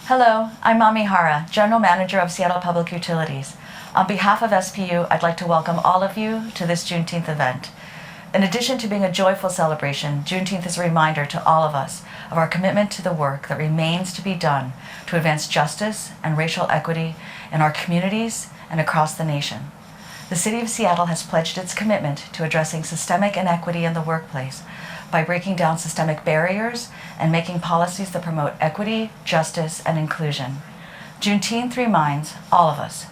Hello, I'm Mami Hara, General Manager of Seattle Public Utilities. On behalf of SPU, I'd like to welcome all of you to this Juneteenth event. In addition to being a joyful celebration, Juneteenth is a reminder to all of us of our commitment to the work that remains to be done to advance justice and racial equity in our communities and across the nation. The City of Seattle has pledged its commitment to addressing systemic inequity in the workplace by breaking down systemic barriers and making policies that promote equity, justice, and inclusion. Juneteenth reminds all of us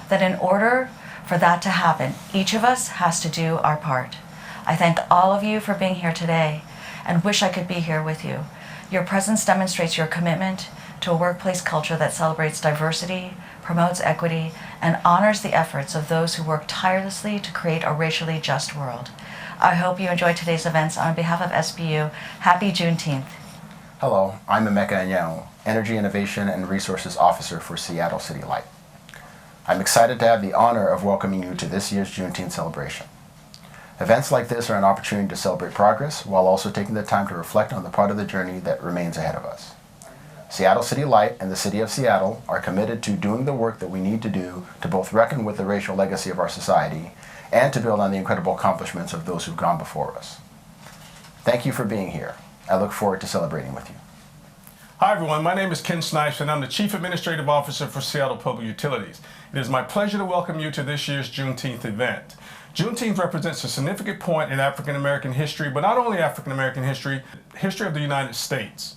that in order for that to happen, each of us has to do our part. I thank all of you for being here today and wish I could be here with you. Your presence demonstrates your commitment to a workplace culture that celebrates diversity, promotes equity, and honors the efforts of those who work tirelessly to create a racially just world. I hope you enjoyed today's events. On behalf of SPU, happy Juneteenth. Hello, I'm Emeka Anyanwu, Energy Innovation and Resources Officer for Seattle City Light. I'm excited to have the honor of welcoming you to this year's Juneteenth celebration. Events like this are an opportunity to celebrate progress while also taking the time to reflect on the part of the journey that remains ahead of us. Seattle City Light and the City of Seattle are committed to doing the work that we need to do to both reckon with the racial legacy of our society and to build on the incredible accomplishments of those who've gone before us. Thank you for being here. I look forward to celebrating with you. Hi everyone, my name is Ken Snipes and I'm the Chief Administrative Officer for Seattle Public Utilities. It is my pleasure to welcome you to this year's Juneteenth event. Juneteenth represents a significant point in African American history, but not only African American history, history of the United States.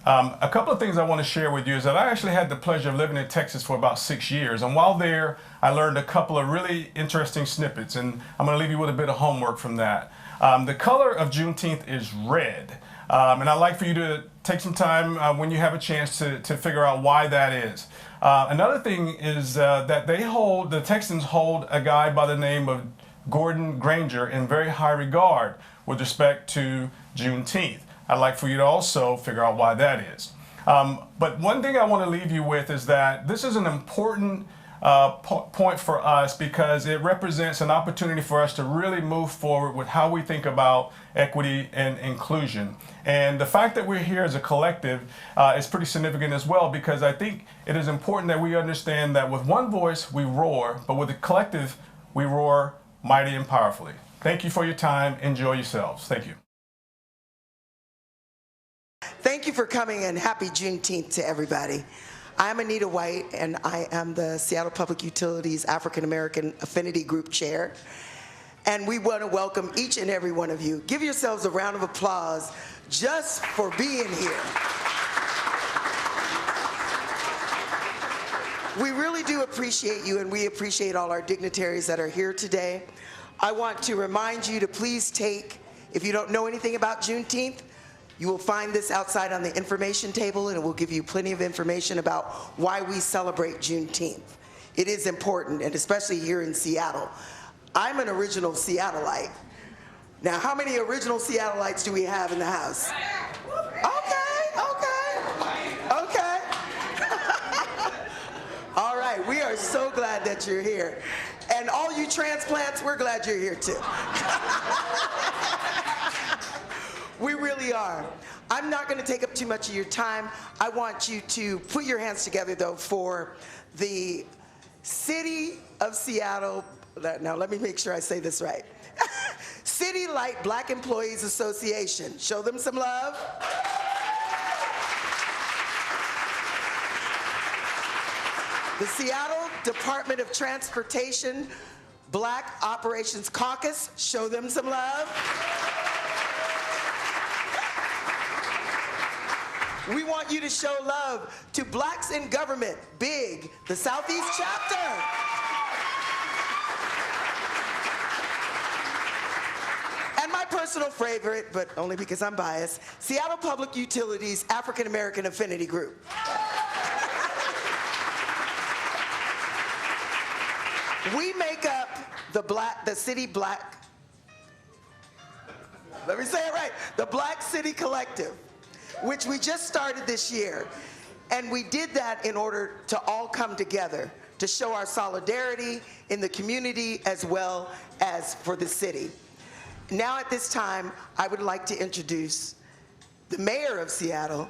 A couple of things I want to share with you is that I actually had the pleasure of living in Texas for about 6 years, and while there I learned a couple of really interesting snippets, and I'm going to leave you with a bit of homework from that. The color of Juneteenth is red, and I'd like for you to take some time when you have a chance to figure out why that is. Another thing is that the Texans hold a guy by the name of Gordon Granger in very high regard with respect to Juneteenth. I'd like for you to also figure out why that is. But one thing I want to leave you with is that this is an important point for us because it represents an opportunity for us to really move forward with how we think about equity and inclusion. And the fact that we're here as a collective is pretty significant as well, because I think it is important that we understand that with one voice we roar, but with a collective we roar mighty and powerfully. Thank you for your time. Enjoy yourselves. Thank you. Thank you for coming and happy Juneteenth to everybody. I'm Anita White and I am the Seattle Public Utilities African American Affinity Group Chair. And we want to welcome each and every one of you. Give yourselves a round of applause just for being here. We really do appreciate you, and we appreciate all our dignitaries that are here today. I want to remind you to please take, if you don't know anything about Juneteenth, you will find this outside on the information table, and it will give you plenty of information about why we celebrate Juneteenth. It is important, and especially here in Seattle. I'm an original Seattleite. Now, how many original Seattleites do we have in the house? Okay. All right, we are so glad that you're here. And all you transplants, we're glad you're here too. We really are. I'm not going to take up too much of your time. I want you to put your hands together, though, for the City of Seattle. Now, let me make sure I say this right. City Light Black Employees Association. Show them some love. The Seattle Department of Transportation Black Operations Caucus. Show them some love. We want you to show love to Blacks in Government, BIG, the Southeast chapter. And my personal favorite, but only because I'm biased, Seattle Public Utilities African American Affinity Group. We make up the city black, let me say it right, the Black City Collective, which we just started this year. And we did that in order to all come together to show our solidarity in the community as well as for the city. Now at this time, I would like to introduce the mayor of Seattle,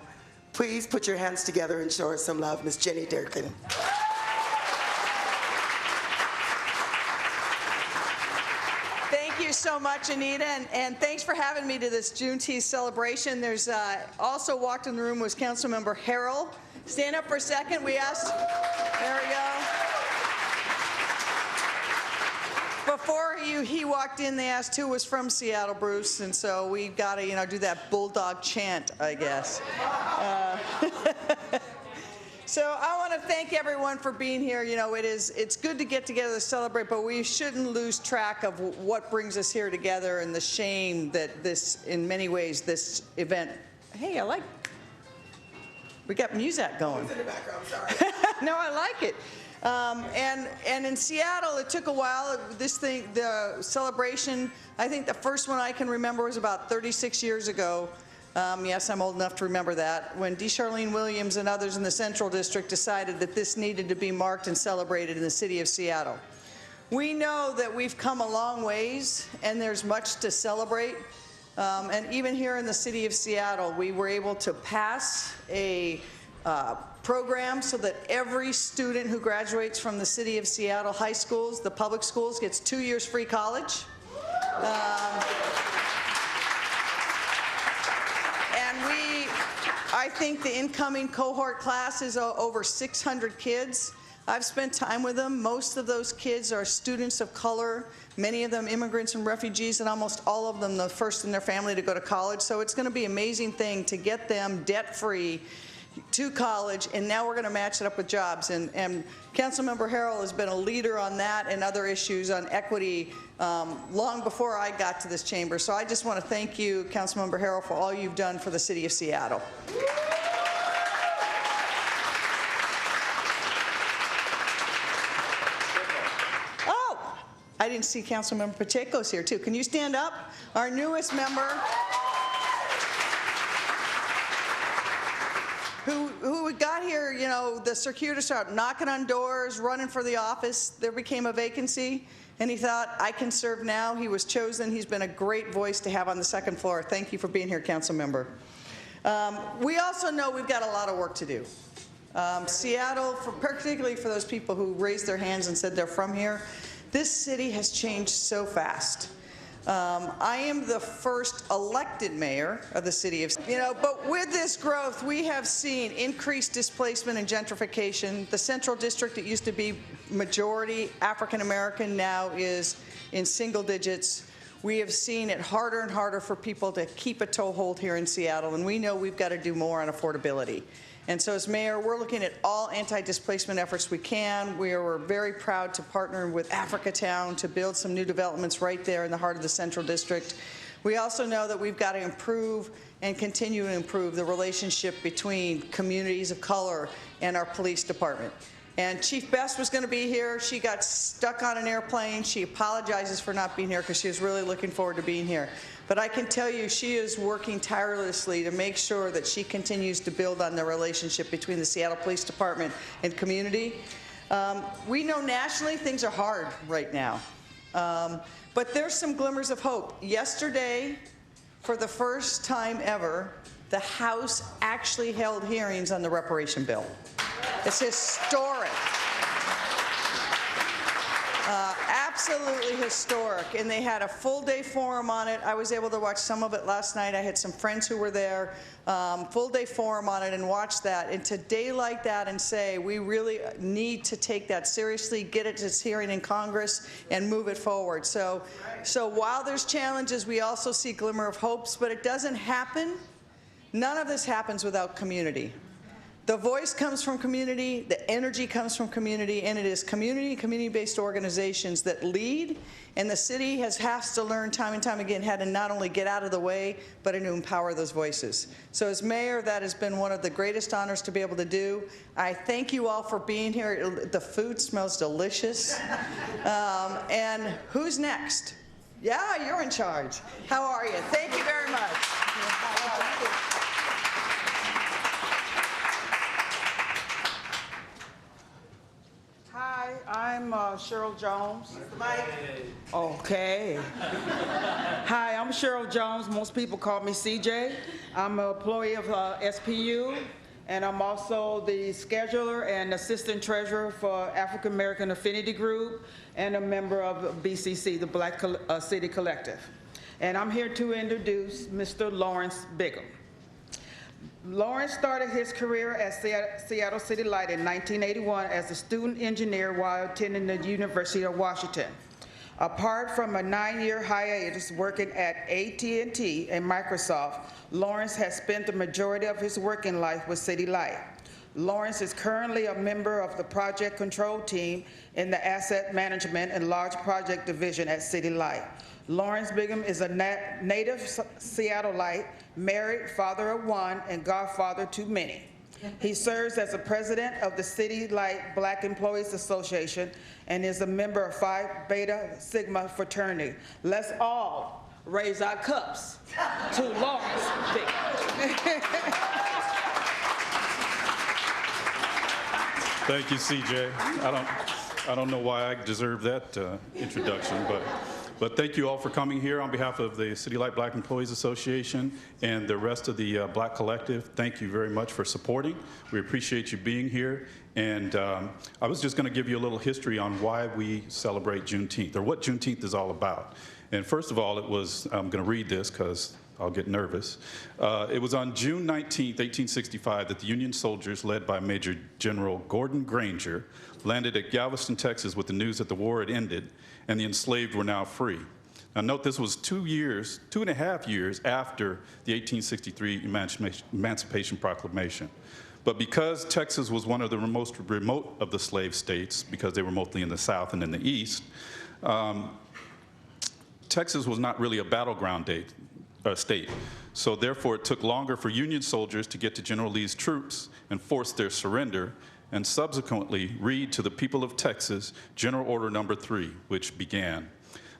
Please put your hands together and show her some love, Miss Jenny Durkan. Thank you so much, Anita, and thanks for having me to this Juneteenth celebration. There's also walked in the room was Councilmember Harrell. Stand up for a second. We asked, there we go. Before he walked in, they asked who was from Seattle, Bruce, and so we got to, do that bulldog chant, I guess. So I want to thank everyone for being here. It's good to get together to celebrate, but we shouldn't lose track of what brings us here together and the shame that this, in many ways, this event. Hey, we got music going. It's in the background, sorry. No, I like it. And in Seattle, it took a while. The celebration, I think the first one I can remember was about 36 years ago. Yes, I'm old enough to remember that, when Charlene Williams and others in the Central District decided that this needed to be marked and celebrated in the city of Seattle. We know that we've come a long ways, and there's much to celebrate. And even here in the city of Seattle, we were able to pass a program so that every student who graduates from the city of Seattle high schools, the public schools, gets 2 years free college. I think the incoming cohort class is over 600 kids. I've spent time with them. Most of those kids are students of color, many of them immigrants and refugees, and almost all of them the first in their family to go to college. So it's going to be an amazing thing to get them debt-free to college, and now we're going to match it up with jobs. And Councilmember Harrell has been a leader on that and other issues on equity long before I got to this chamber. So I just want to thank you, Councilmember Harrell, for all you've done for the city of Seattle. Oh, I didn't see Councilmember Pacheco's here too. Can you stand up? Our newest member. Who got here, the circuitous started knocking on doors, running for the office. There became a vacancy, and he thought, I can serve now. He was chosen. He's been a great voice to have on the second floor. Thank you for being here, Council Member. We also know we've got a lot of work to do. Seattle, particularly for those people who raised their hands and said they're from here, this city has changed so fast. I am the first elected mayor of the city of, but with this growth, we have seen increased displacement and gentrification. The Central District, that used to be majority African American, now is in single digits. We have seen it harder and harder for people to keep a toehold here in Seattle, and we know we've got to do more on affordability. And so as mayor, we're looking at all anti-displacement efforts we can. We're very proud to partner with Africatown to build some new developments right there in the heart of the Central District. We also know that we've got to improve and continue to improve the relationship between communities of color and our police department. And Chief Best was going to be here. She got stuck on an airplane. She apologizes for not being here because she was really looking forward to being here. But I can tell you she is working tirelessly to make sure that she continues to build on the relationship between the Seattle Police Department and community. We know nationally things are hard right now. But there's some glimmers of hope. Yesterday, for the first time ever, the House actually held hearings on the reparation bill. It's historic. Absolutely historic. And they had a full-day forum on it. I was able to watch some of it last night. I had some friends who were there. Full-day forum on it and watch that. And to daylight that and say, we really need to take that seriously, get it to its hearing in Congress, and move it forward. So while there's challenges, we also see glimmer of hopes, but it doesn't happen. None of this happens without community. The voice comes from community, the energy comes from community, and it is community-based organizations that lead, and the city has to learn time and time again how to not only get out of the way, but to empower those voices. So as mayor, that has been one of the greatest honors to be able to do. I thank you all for being here. The food smells delicious. And who's next? Yeah, you're in charge. How are you? Thank you very much. Hi, I'm Cheryl Jones. Okay. Hi, I'm Cheryl Jones. Most people call me CJ. I'm an employee of SPU. and I'm also the scheduler and assistant treasurer for African American Affinity Group and a member of BCC, the Black City Collective. And I'm here to introduce Mr. Lawrence Bigham. Lawrence started his career at Seattle City Light in 1981 as a student engineer while attending the University of Washington. Apart from a 9-year hiatus working at AT&T and Microsoft, Lawrence has spent the majority of his working life with City Light. Lawrence is currently a member of the project control team in the asset management and large project division at City Light. Lawrence Bigham is a native Seattleite, married, father of one, and godfather to many. He serves as the president of the City Light Black Employees Association and is a member of Phi Beta Sigma fraternity. Let's all raise our cups to Lawrence Bigham. Thank you, CJ. I don't know why I deserve that introduction, but thank you all for coming here on behalf of the City Light Black Employees Association and the rest of the Black Collective. Thank you very much for supporting. We appreciate you being here. And I was just going to give you a little history on why we celebrate Juneteenth, or what Juneteenth is all about. And first of all, I'm going to read this because I'll get nervous. It was on June 19th, 1865, that the Union soldiers, led by Major General Gordon Granger, landed at Galveston, Texas, with the news that the war had ended and the enslaved were now free. Now note, this was 2.5 years after the 1863 Emancipation Proclamation. But because Texas was one of the most remote of the slave states, because they were mostly in the South and in the East, Texas was not really a battleground state. So therefore, it took longer for Union soldiers to get to General Lee's troops and force their surrender, and subsequently read to the people of Texas General Order Number 3, which began,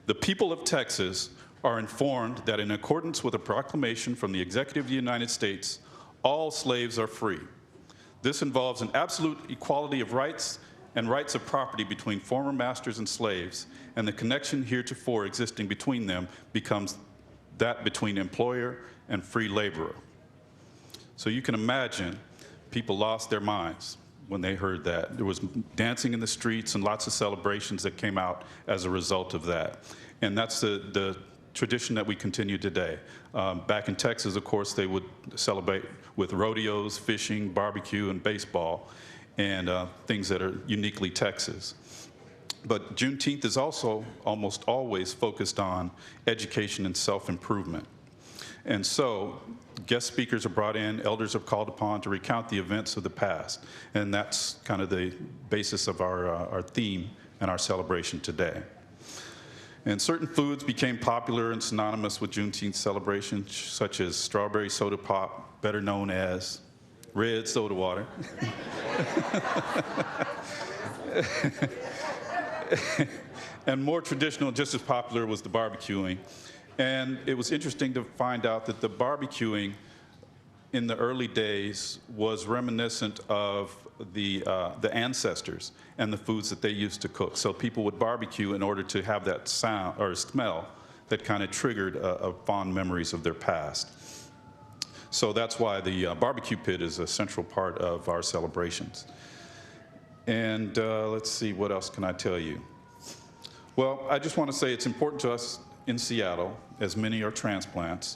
"The people of Texas are informed that in accordance with a proclamation from the Executive of the United States, all slaves are free. This involves an absolute equality of rights and rights of property between former masters and slaves, and the connection heretofore existing between them becomes that between employer and free laborer." So you can imagine people lost their minds when they heard that. There was dancing in the streets and lots of celebrations that came out as a result of that. And that's the tradition that we continue today. Back in Texas, of course, they would celebrate with rodeos, fishing, barbecue, and baseball, and things that are uniquely Texas. But Juneteenth is also almost always focused on education and self-improvement. And so guest speakers are brought in, elders are called upon to recount the events of the past. And that's kind of the basis of our theme and our celebration today. And certain foods became popular and synonymous with Juneteenth celebration, such as strawberry soda pop, better known as red soda water. And more traditional, just as popular, was the barbecuing. And it was interesting to find out that the barbecuing in the early days was reminiscent of the ancestors and the foods that they used to cook. So people would barbecue in order to have that sound or smell that kind of triggered fond memories of their past. So that's why the barbecue pit is a central part of our celebrations. And let's see, what else can I tell you? Well, I just want to say it's important to us in Seattle, as many are transplants,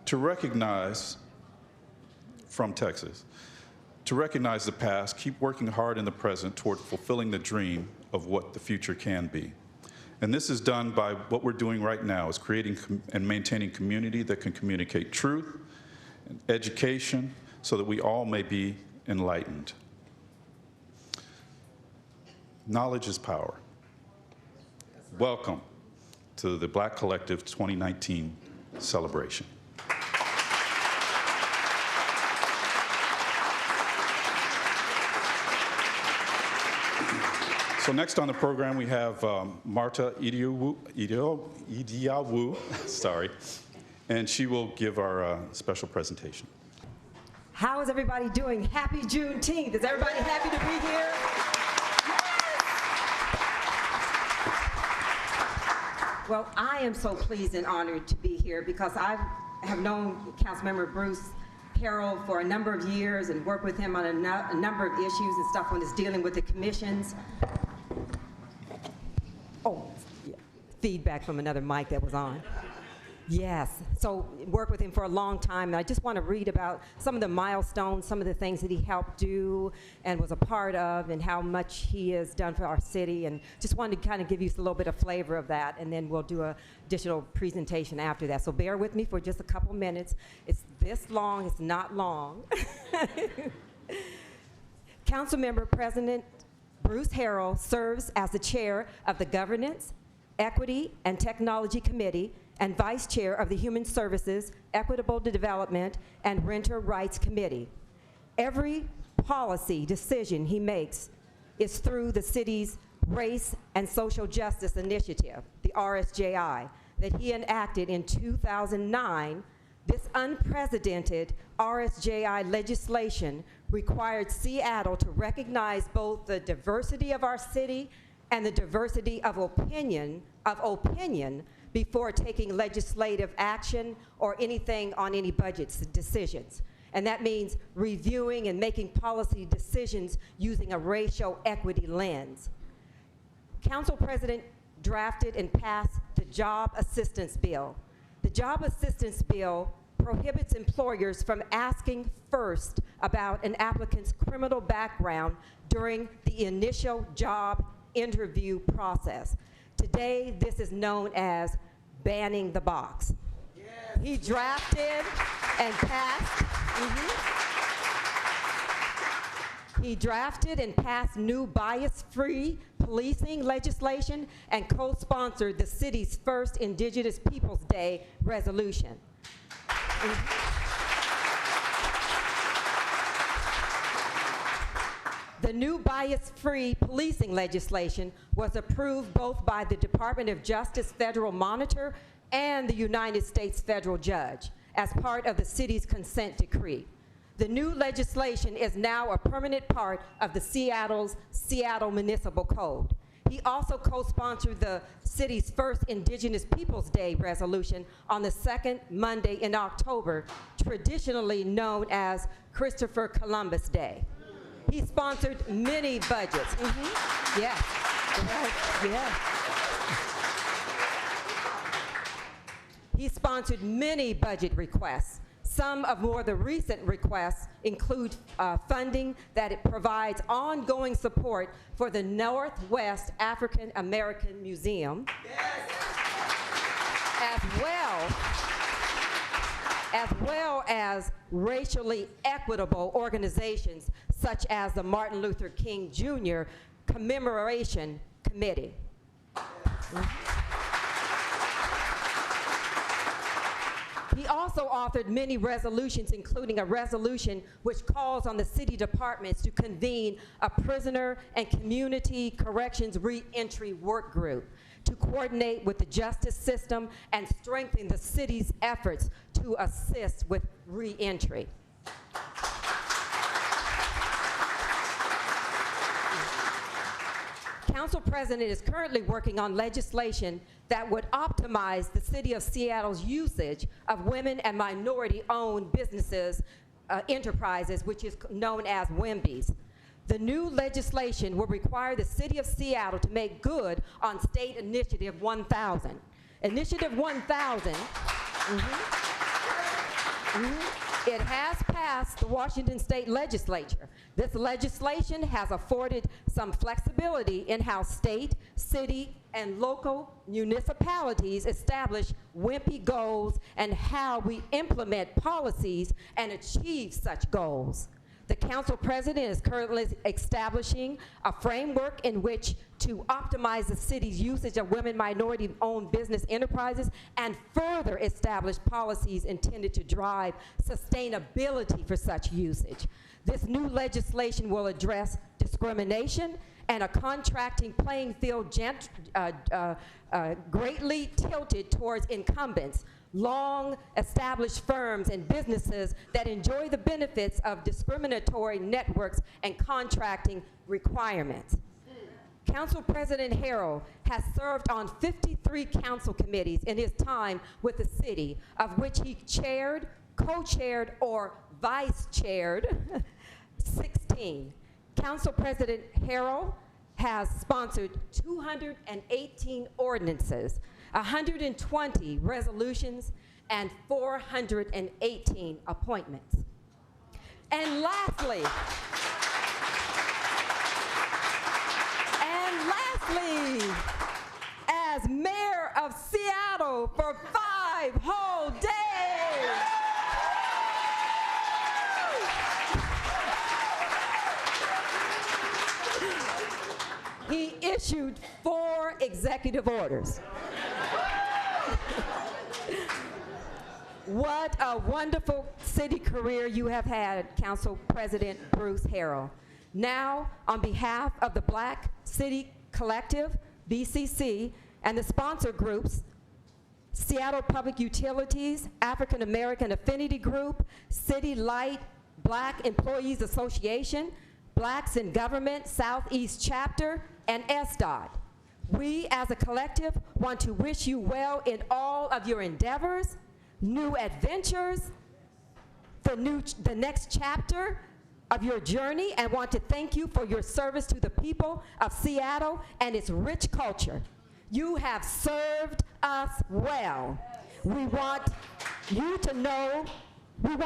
to recognize, from Texas, to recognize the past, keep working hard in the present toward fulfilling the dream of what the future can be. And this is done by what we're doing right now, is creating and maintaining community that can communicate truth and education so that we all may be enlightened. Knowledge is power. Welcome to the Black Collective 2019 celebration. So next on the program we have Marta Idowu, sorry, and she will give our special presentation. How is everybody doing? Happy Juneteenth. Is everybody happy to be here? Yes. Well, I am so pleased and honored to be here because I have known Councilmember Bruce Harrell for a number of years and worked with him on a number of issues and stuff when it's dealing with the commissions. Oh, yeah. Feedback from another mic that was on. Yes, so worked with him for a long time, and I just want to read about some of the milestones, some of the things that he helped do and was a part of, and how much he has done for our city, and just wanted to kind of give you a little bit of flavor of that, and then we'll do an additional presentation after that. So bear with me for just a couple minutes. It's this long, it's not long. Councilmember President Bruce Harrell serves as the chair of the Governance, Equity, and Technology Committee and vice chair of the Human Services, Equitable Development, and Renter Rights Committee. Every policy decision he makes is through the city's Race and Social Justice Initiative, the RSJI, that he enacted in 2009. This unprecedented RSJI legislation required Seattle to recognize both the diversity of our city and the diversity of opinion before taking legislative action or anything on any budget decisions. And that means reviewing and making policy decisions using a racial equity lens. Council President drafted and passed the Job Assistance Bill. The Job Assistance Bill prohibits employers from asking first about an applicant's criminal background during the initial job interview process. Today, this is known as banning the box. Yes. He drafted and passed. He drafted and passed new bias-free policing legislation and co-sponsored the city's first Indigenous Peoples Day resolution. The new bias-free policing legislation was approved both by the Department of Justice Federal Monitor and the United States Federal Judge as part of the city's consent decree. The new legislation is now a permanent part of the Seattle Municipal Code. He also co-sponsored the city's first Indigenous Peoples Day resolution on the second Monday in October, traditionally known as Christopher Columbus Day. He sponsored many budgets. Yes. Yes. He sponsored many budget requests. Some of more the recent requests include funding that it provides ongoing support for the Northwest African American Museum, yes, as well as racially equitable organizations such as the Martin Luther King Jr. Commemoration Committee. He also authored many resolutions, including a resolution which calls on the city departments to convene a prisoner and community corrections re-entry work group to coordinate with the justice system and strengthen the city's efforts to assist with re-entry. Council President is currently working on legislation that would optimize the City of Seattle's usage of women and minority-owned businesses, enterprises, which is known as WIMBYs. The new legislation will require the City of Seattle to make good on State Initiative 1000. Initiative 1000, it has passed the Washington State Legislature. This legislation has afforded some flexibility in how state, city, and local municipalities establish WIMPY goals and how we implement policies and achieve such goals. The Council President is currently establishing a framework in which to optimize the city's usage of women minority-owned business enterprises and further establish policies intended to drive sustainability for such usage. This new legislation will address discrimination and a contracting playing field greatly tilted towards incumbents, long-established firms and businesses that enjoy the benefits of discriminatory networks and contracting requirements. Council President Harrell has served on 53 council committees in his time with the city, of which he chaired, co-chaired, or vice-chaired 16. Council President Harrell has sponsored 218 ordinances, 120 resolutions, and 418 appointments. And lastly, as mayor of Seattle for 5 whole days. He issued 4 executive orders. What a wonderful city career you have had, Council President Bruce Harrell. Now, on behalf of the Black City Collective, BCC, and the sponsor groups, Seattle Public Utilities, African American Affinity Group, City Light, Black Employees Association, Blacks in Government Southeast Chapter, and SDOT. We as a collective want to wish you well in all of your endeavors, new adventures, the next chapter of your journey, and want to thank you for your service to the people of Seattle and its rich culture. You have served us well. We want you to know, we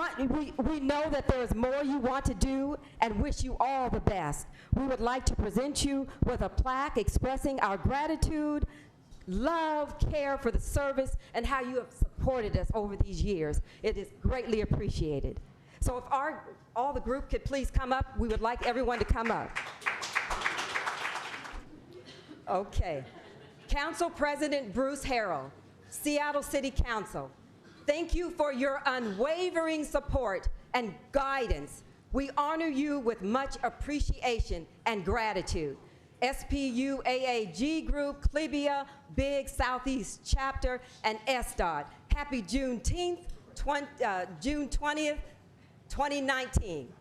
know that there is more you want to do and wish you all the best. We would like to present you with a plaque expressing our gratitude, love, care for the service, and how you have supported us over these years. It is greatly appreciated. So if all the group could please come up, we would like everyone to come up. Okay. Council President Bruce Harrell, Seattle City Council, thank you for your unwavering support and guidance. We honor you with much appreciation and gratitude. SPU AAG Group, Clibia, Big Southeast Chapter, and SDOT. Happy Juneteenth, June 20th, 2019.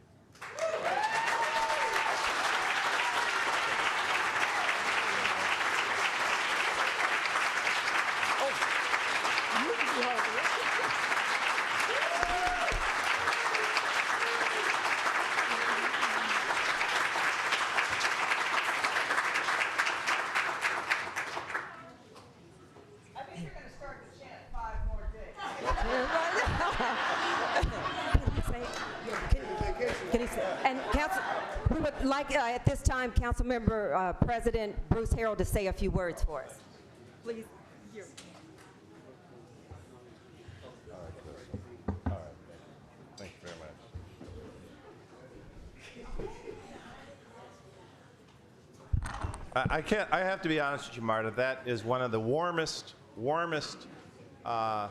And Council, we would like at this time, Councilmember President Bruce Harrell to say a few words for us. Please. All right. Thank you very much. I have to be honest with you, Marta. That is one of the warmest. No,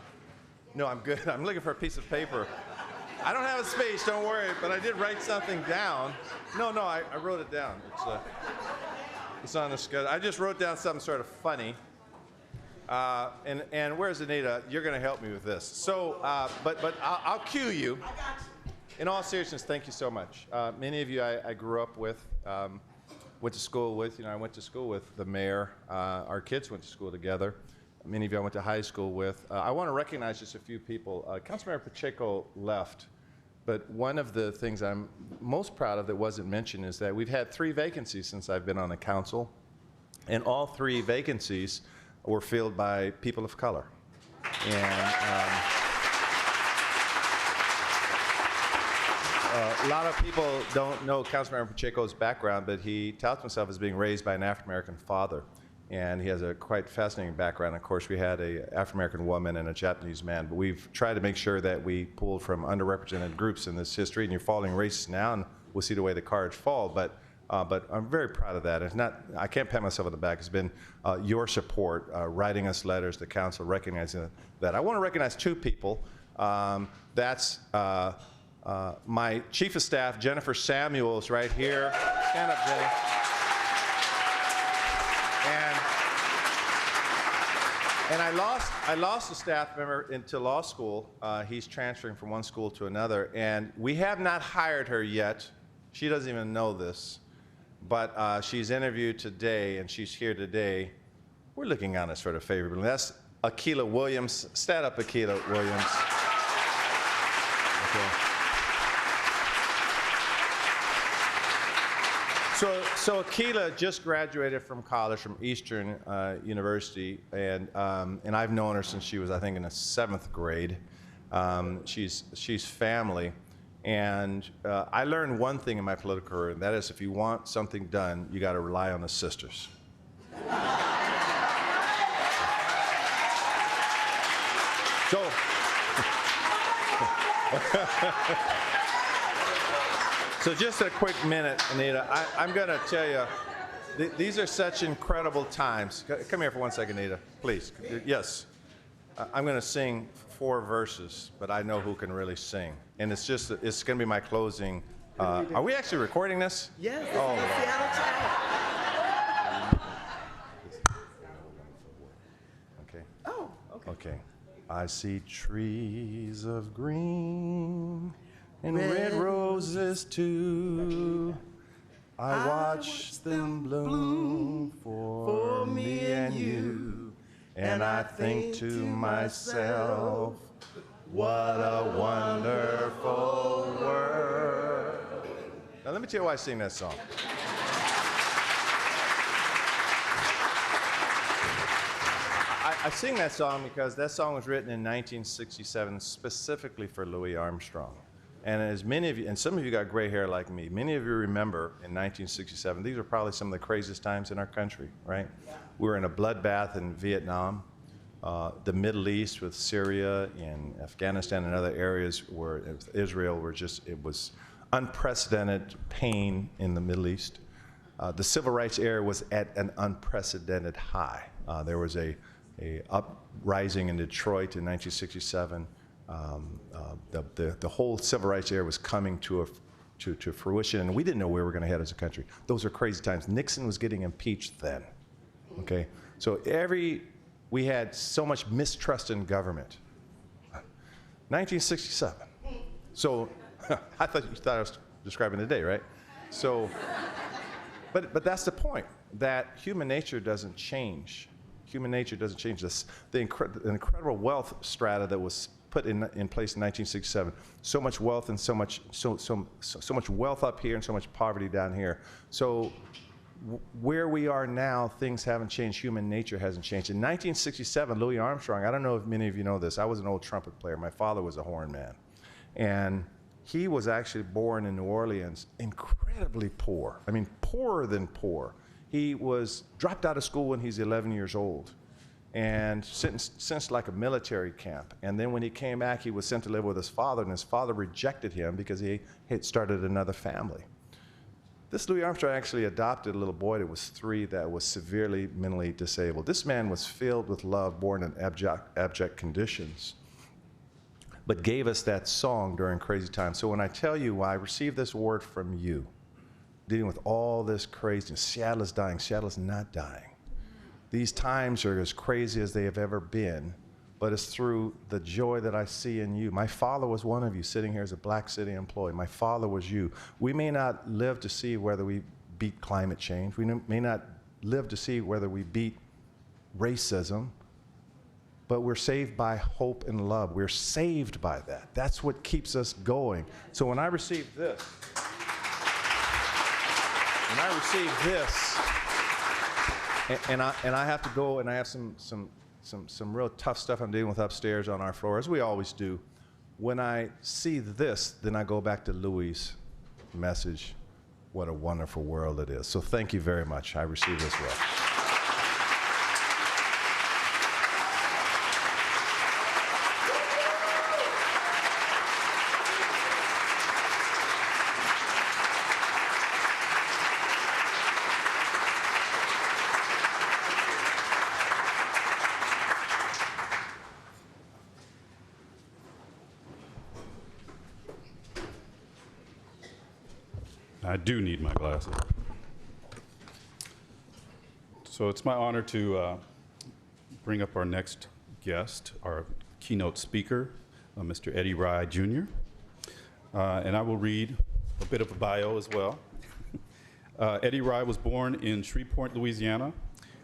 I'm good. I'm looking for a piece of paper. I don't have a space, don't worry, but I did write something down. No, I wrote it down. It's on the schedule. I just wrote down something sort of funny. And where's Anita? You're going to help me with this. So, but I'll cue you. In all seriousness, thank you so much. Many of you I grew up with, went to school with. I went to school with the mayor. Our kids went to school together. Many of you I went to high school with. I want to recognize just a few people. Councilmember Pacheco left, but one of the things I'm most proud of that wasn't mentioned is that we've had 3 vacancies since I've been on the council, and all 3 vacancies were filled by people of color. And a lot of people don't know Councilmember Pacheco's background, but he touts himself as being raised by an African-American father. And he has a quite fascinating background. Of course, we had an African-American woman and a Japanese man, but we've tried to make sure that we pulled from underrepresented groups in this history, and you're following races now, and we'll see the way the cards fall, but I'm very proud of that. It's not, I can't pat myself on the back. It's been your support, writing us letters, the council recognizing that. I want to recognize 2 people. That's my chief of staff, Jennifer Samuels, right here. Stand up, Jenny. And I lost a staff member into law school. He's transferring from one school to another, and we have not hired her yet. She doesn't even know this, but she's interviewed today, and she's here today. We're looking on it sort of favorably. That's Akila Williams. Stand up, Akila Williams. Okay. So Akila just graduated from college, from Eastern University, and I've known her since she was, I think, in the 7th grade. She's family, and I learned one thing in my political career, and that is if you want something done, you got to rely on the sisters. So just a quick minute, Anita. I'm going to tell you, these are such incredible times. Come here for 1 second, Anita, please. Yes. I'm going to sing 4 verses, but I know who can really sing. And it's going to be my closing. Are we actually recording this? Yes. Oh, okay. Oh, okay. Okay. I see trees of green and red roses too. I watch them bloom for me and you. And I think to myself, what a wonderful world. Now let me tell you why I sing that song. I sing that song because that song was written in 1967 specifically for Louis Armstrong. And as many of you, and some of you got gray hair like me, many of you remember in 1967, these were probably some of the craziest times in our country, right? We were in a bloodbath in Vietnam, the Middle East with Syria and Afghanistan and other areas where Israel were just, it was unprecedented pain in the Middle East. The civil rights era was at an unprecedented high. There was a uprising in Detroit in 1967. The whole civil rights era was coming to fruition, and we didn't know where we were going to head as a country. Those are crazy times. Nixon was getting impeached then. Okay, so we had so much mistrust in government. 1967. So I thought you thought I was describing the day, right? So, but that's the point, that human nature doesn't change. Human nature doesn't change. The incredible wealth strata that was put in place in 1967. So much wealth and so much wealth up here and so much poverty down here. So where we are now, things haven't changed. Human nature hasn't changed. In 1967, Louis Armstrong, I don't know if many of you know this, I was an old trumpet player. My father was a horn man. And he was actually born in New Orleans, incredibly poor. I mean, poorer than poor. He was dropped out of school when he's 11 years old, and since like a military camp. And then when he came back, he was sent to live with his father, and his father rejected him because he had started another family. This Louis Armstrong actually adopted a little boy that was 3 that was severely mentally disabled. This man was filled with love, born in abject conditions, but gave us that song during crazy times. So when I tell you I received this word from you, dealing with all this craziness, Seattle is dying, Seattle is not dying. These times are as crazy as they have ever been, but it's through the joy that I see in you. My father was one of you sitting here as a Black City employee. My father was you. We may not live to see whether we beat climate change. We may not live to see whether we beat racism, but we're saved by hope and love. We're saved by that. That's what keeps us going. So when I received this, and I have to go, and I have some real tough stuff I'm dealing with upstairs on our floor, as we always do. When I see this, then I go back to Louis' message, what a wonderful world it is. So thank you very much. I receive this well. I do need my glasses. So it's my honor to bring up our next guest, our keynote speaker, Mr. Eddie Rye, Jr. And I will read a bit of a bio as well. Eddie Rye was born in Shreveport, Louisiana,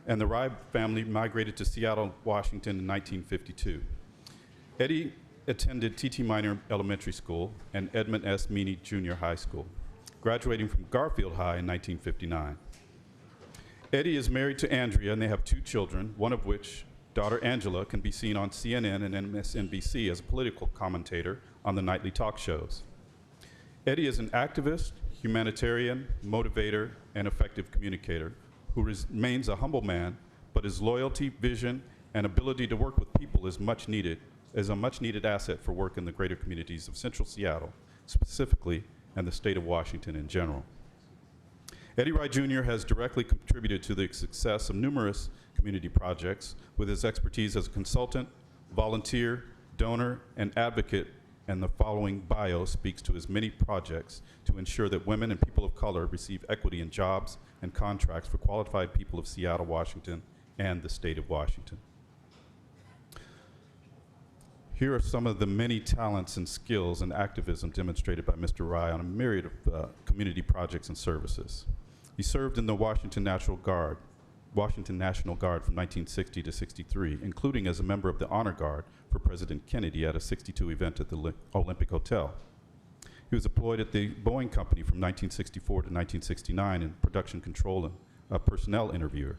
and the Rye family migrated to Seattle, Washington in 1952. Eddie attended T.T. Minor Elementary School and Edmund S. Meany Junior High School. graduating from Garfield High in 1959. Eddie is married to Andrea, and they have 2 children, one of which, daughter Angela, can be seen on CNN and MSNBC as a political commentator on the nightly talk shows. Eddie is an activist, humanitarian, motivator, and effective communicator who remains a humble man, but his loyalty, vision, and ability to work with people is a much needed asset for work in the greater communities of Central Seattle, specifically, and the state of Washington in general. Eddie Rye Jr. has directly contributed to the success of numerous community projects with his expertise as a consultant, volunteer, donor, and advocate, and the following bio speaks to his many projects to ensure that women and people of color receive equity in jobs and contracts for qualified people of Seattle, Washington, and the state of Washington. Here are some of the many talents and skills and activism demonstrated by Mr. Rye on a myriad of community projects and services. He served in the Washington National Guard from 1960 to 63, including as a member of the Honor Guard for President Kennedy at a 62 event at the Olympic Hotel. He was deployed at the Boeing Company from 1964 to 1969 in production control and a personnel interviewer.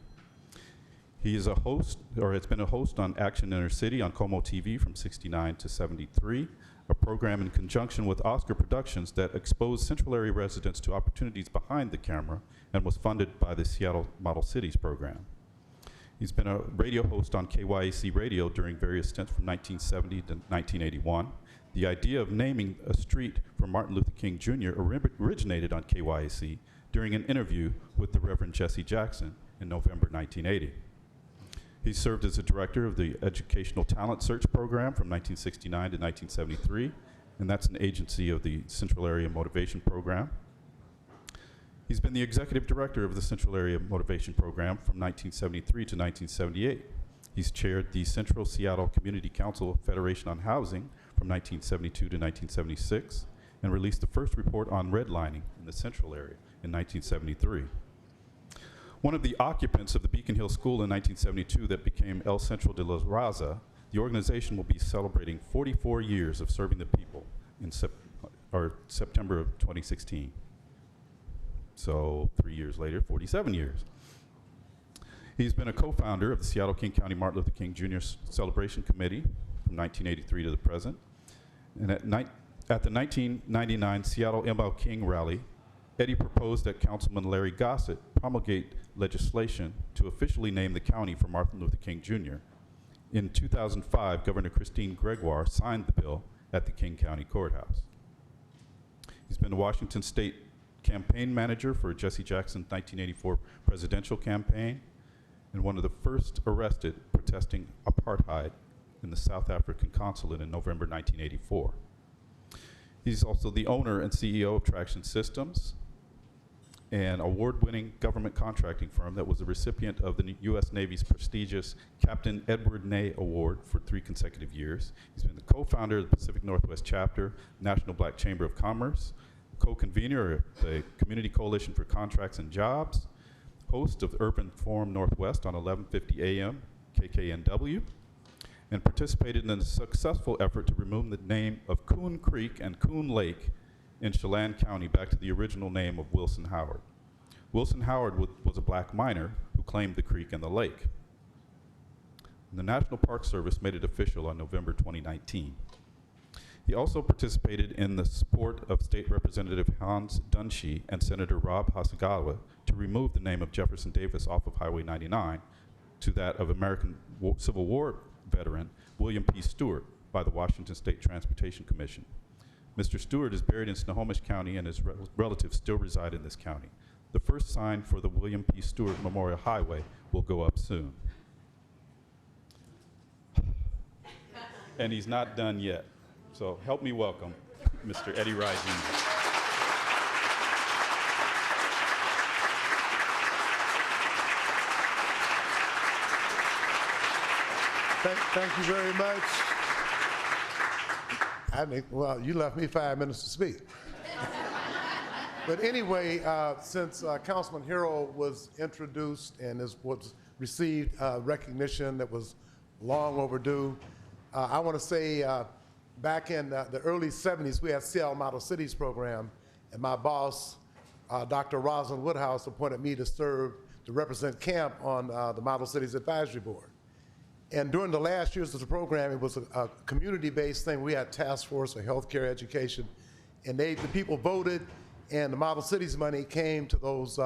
He is a host, or has been a host on Action Inner City on Como TV from 69 to 73, a program in conjunction with Oscar Productions that exposed Central Area residents to opportunities behind the camera and was funded by the Seattle Model Cities program. He's been a radio host on KYAC Radio during various stints from 1970 to 1981. The idea of naming a street for Martin Luther King Jr. originated on KYAC during an interview with the Reverend Jesse Jackson in November 1980. He served as the director of the Educational Talent Search Program from 1969 to 1973, and that's an agency of the Central Area Motivation Program. He's been the executive director of the Central Area Motivation Program from 1973 to 1978. He's chaired the Central Seattle Community Council Federation on Housing from 1972 to 1976, and released the first report on redlining in the Central Area in 1973. One of the occupants of the Beacon Hill School in 1972 that became El Centro de la Raza, the organization will be celebrating 44 years of serving the people in September of 2016. So 3 years later, 47 years. He's been a co-founder of the Seattle-King County Martin Luther King Jr. Celebration Committee from 1983 to the present. And at the 1999 Seattle ML King rally, Eddie proposed that Councilman Larry Gossett promulgate legislation to officially name the county for Martin Luther King Jr. In 2005, Governor Christine Gregoire signed the bill at the King County Courthouse. He's been the Washington State campaign manager for Jesse Jackson's 1984 presidential campaign, and one of the first arrested protesting apartheid in the South African consulate in November 1984. He's also the owner and CEO of Traction Systems, an award-winning government contracting firm that was a recipient of the U.S. Navy's prestigious Captain Edward Ney Award for 3 consecutive years. He's been the co-founder of the Pacific Northwest Chapter, National Black Chamber of Commerce, co-convener of the Community Coalition for Contracts and Jobs, host of Urban Forum Northwest on 1150 AM KKNW, and participated in a successful effort to remove the name of Coon Creek and Coon Lake in Chelan County back to the original name of Wilson Howard. Wilson Howard was a black miner who claimed the creek and the lake. And the National Park Service made it official on November 2019. He also participated in the support of State Representative Hans Dunshee and Senator Rob Hasagawa to remove the name of Jefferson Davis off of Highway 99 to that of American Civil War veteran William P. Stewart by the Washington State Transportation Commission. Mr. Stewart is buried in Snohomish County, and his relatives still reside in this county. The first sign for the William P. Stewart Memorial Highway will go up soon. And he's not done yet. So help me welcome Mr. Eddie Rye Jr. Thank you very much. Well, you left me 5 minutes to speak. But anyway, since Councilman Harrell was introduced and was received recognition that was long overdue, I want to say back in the early 70s, we had Seattle Model Cities program, and my boss Dr. Rosalind Woodhouse appointed me to represent CAMP on the Model Cities Advisory Board. And during the last years of the program, it was a community-based thing. We had task force for healthcare education, and the people voted, and the Model Cities money came to those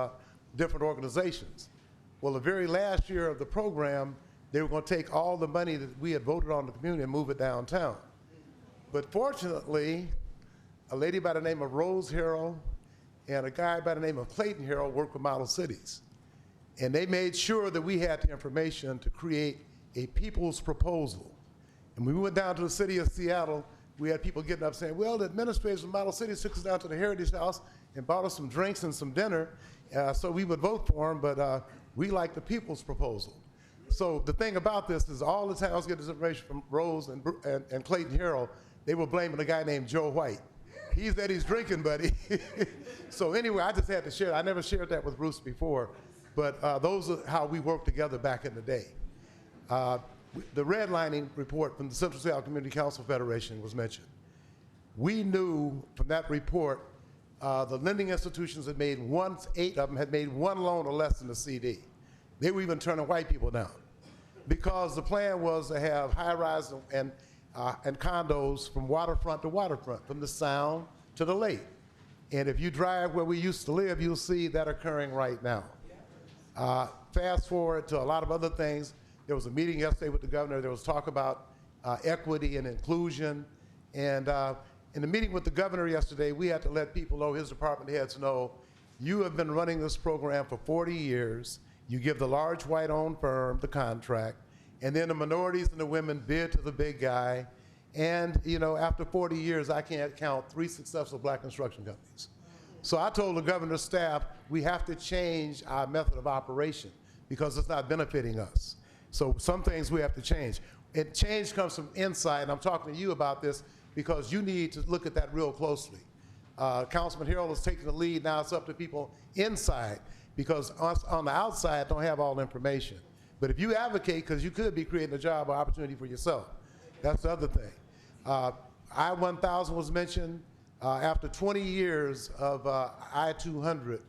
different organizations. Well, the very last year of the program, they were going to take all the money that we had voted on in the community and move it downtown. But fortunately, a lady by the name of Rose Harrell and a guy by the name of Clayton Harrell worked with Model Cities. And they made sure that we had the information to create a people's proposal. And when we went down to the city of Seattle, we had people getting up saying, well, the administrators of Model Cities took us down to the Heritage House and bought us some drinks and some dinner, so we would vote for them, but we like the people's proposal. So the thing about this is all the time I was getting this information from Rose and Clayton Harrell, they were blaming a guy named Joe White. He's Eddie's drinking buddy. So anyway, I just had to share. I never shared that with Bruce before, but those are how we worked together back in the day. The redlining report from the Central Seattle Community Council Federation was mentioned. We knew from that report the lending institutions had made 8 of them had made one loan or less than the CD. They were even turning white people down because the plan was to have high-rise and condos from waterfront to waterfront, from the Sound to the lake. And if you drive where we used to live, you'll see that occurring right now. Fast forward to a lot of other things. There was a meeting yesterday with the governor. There was talk about equity and inclusion. And in the meeting with the governor yesterday, we had to let people know, his department heads know, you have been running this program for 40 years. You give the large white-owned firm the contract, and then the minorities and the women bid to the big guy. And you know, after 40 years, I can't count 3 successful black construction companies. So I told the governor's staff, we have to change our method of operation because it's not benefiting us. So some things we have to change. And change comes from inside, and I'm talking to you about this because you need to look at that real closely. Councilman Harrell is taking the lead. Now it's up to people inside because us on the outside don't have all the information. But if you advocate, because you could be creating a job or opportunity for yourself. That's the other thing. I-1000 was mentioned. After 20 years of I-200,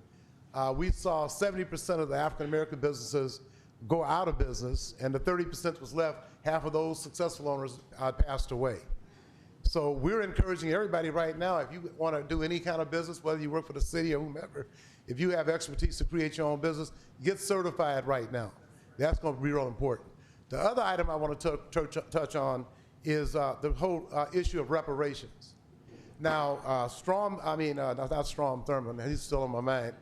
we saw 70% of the African-American businesses go out of business, and the 30% was left. Half of those successful owners passed away. So we're encouraging everybody right now, if you want to do any kind of business, whether you work for the city or whomever, if you have expertise to create your own business, get certified right now. That's going to be real important. The other item I want to touch on is the whole issue of reparations. Now, not Strom Thurmond, he's still on my mind.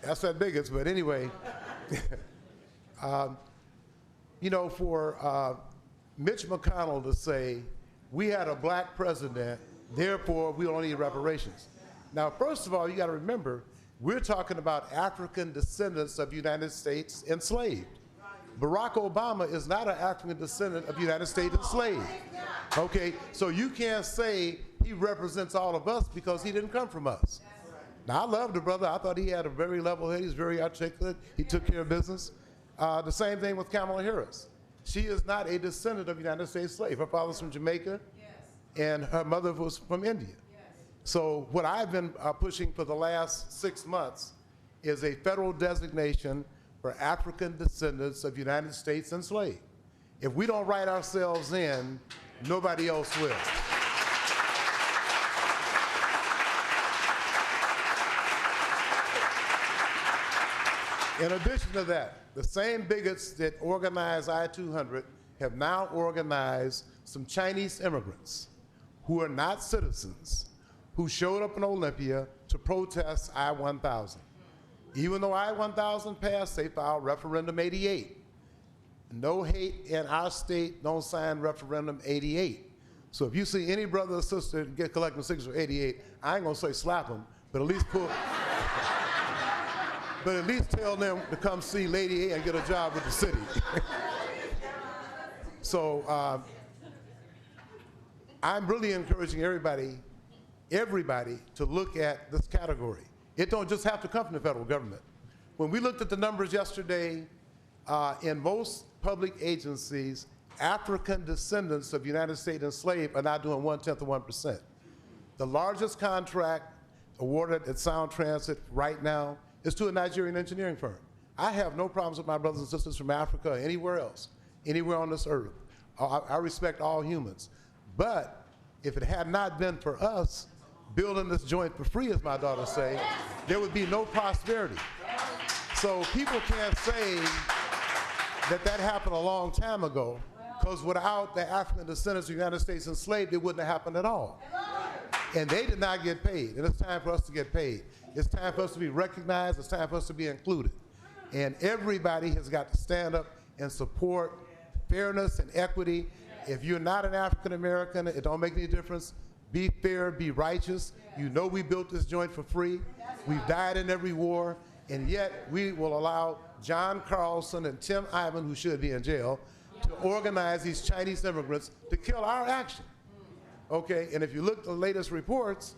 That's that biggest, but anyway, you know, for Mitch McConnell to say, we had a black president, therefore we don't need reparations. Now, first of all, you got to remember, we're talking about African descendants of United States enslaved. Barack Obama is not an African descendant of United States enslaved. Okay, so you can't say he represents all of us because he didn't come from us. Now, I love the brother. I thought he had a very level head. He's very articulate. He took care of business. The same thing with Kamala Harris. She is not a descendant of United States slave. Her father's from Jamaica, and her mother was from India. So what I've been pushing for the last 6 months is a federal designation for African descendants of United States enslaved. If we don't write ourselves in, nobody else will. In addition to that, the same bigots that organized I-200 have now organized some Chinese immigrants who are not citizens who showed up in Olympia to protest I-1000. Even though I-1000 passed, they filed Referendum 88. No hate in our state, don't sign Referendum 88. So if you see any brother or sister get collecting signatures for 88, I ain't gonna say slap them, but at least pull, but at least tell them to come see Lady A and get a job with the city. So I'm really encouraging everybody to look at this category. It don't just have to come from the federal government. When we looked at the numbers yesterday, in most public agencies, African descendants of United States enslaved are now doing 1/10 of 1%. The largest contract awarded at Sound Transit right now is to a Nigerian engineering firm. I have no problems with my brothers and sisters from Africa or anywhere else, anywhere on this earth. I respect all humans. But if it had not been for us building this joint for free, as my daughters say, there would be no prosperity. So people can't say that that happened a long time ago, because without the African descendants of the United States enslaved, it wouldn't have happened at all. And they did not get paid, and it's time for us to get paid. It's time for us to be recognized, it's time for us to be included. And everybody has got to stand up and support fairness and equity. If you're not an African American, it don't make any difference. Be fair, be righteous. You know we built this joint for free. We've died in every war, and yet we will allow John Carlson and Tim Ivan, who should be in jail, to organize these Chinese immigrants to kill our action. Okay, and if you look at the latest reports,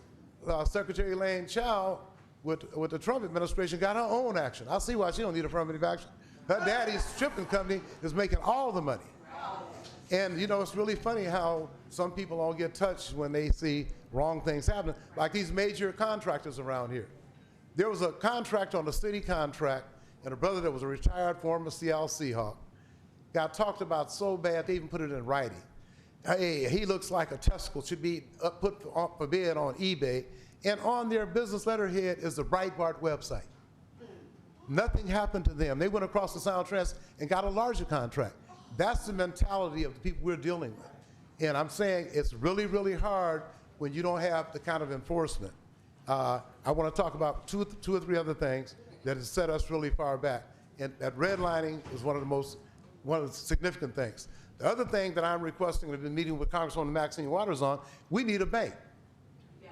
Secretary Elaine Chao with the Trump administration got her own action. I see why she don't need affirmative action. Her daddy's shipping company is making all the money. And you know, it's really funny how some people don't get touched when they see wrong things happening, like these major contractors around here. There was a contract on the city contract, and a brother that was a retired former Seattle Seahawk got talked about so bad they even put it in writing. Hey, he looks like a testicle, should be put for bid on eBay, and on their business letterhead is the Breitbart website. Nothing happened to them. They went across the Sound Transit and got a larger contract. That's the mentality of the people we're dealing with. And I'm saying it's really, really hard when you don't have the kind of enforcement. I want to talk about two or three other things that has set us really far back. And that redlining is one of the significant things. The other thing that I'm requesting, we've been meeting with Congresswoman Maxine Waters on, we need a bank.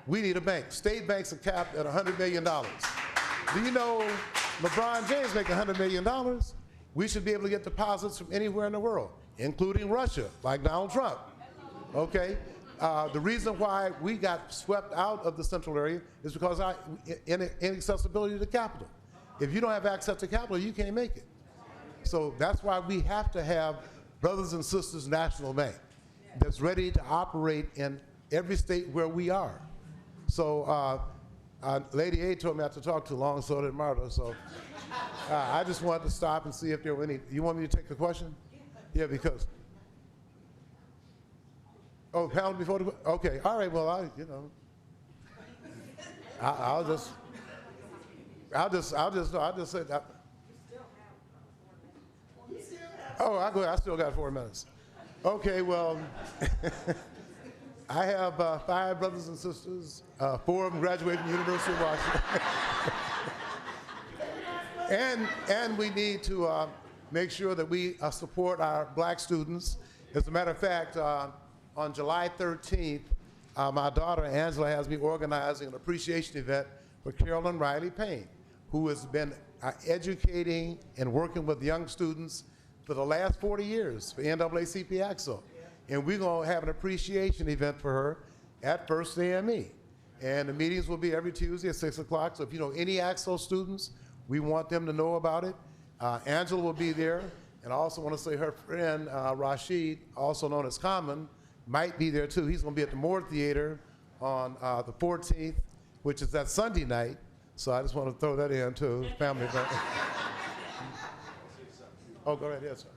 We need a bank. State banks are capped at $100 million. Do you know LeBron James makes $100 million? We should be able to get deposits from anywhere in the world, including Russia, like Donald Trump. Okay? The reason why we got swept out of the central area is because of inaccessibility to capital. If you don't have access to capital, you can't make it. So that's why we have to have Brothers and Sisters National Bank that's ready to operate in every state where we are. So Lady A told me not to talk too long, so did Marta. So I just wanted to stop and see if there were any. You want me to take the question? Yeah, because. Oh, panel before the. Okay, all right. Well, I'll just say that. Oh, I still got 4 minutes. Okay, well, I have 5 brothers and sisters. 4 of them graduated from the University of Washington. and we need to make sure that we support our black students. As a matter of fact, on July 13th, my daughter Angela has me organizing an appreciation event for Carol and Riley Payne, who has been educating and working with young students for the last 40 years for NAACP Assoc. And we're going to have an appreciation event for her at First AME. And the meetings will be every Tuesday at 6 o'clock. So if you know any Assoc students, we want them to know about it. Angela will be there. And I also want to say her friend, Rashid, also known as Common, might be there too. He's going to be at the Moore Theater on the 14th, which is that Sunday night. So I just want to throw that in too, family event. Oh, go ahead, yes, sir.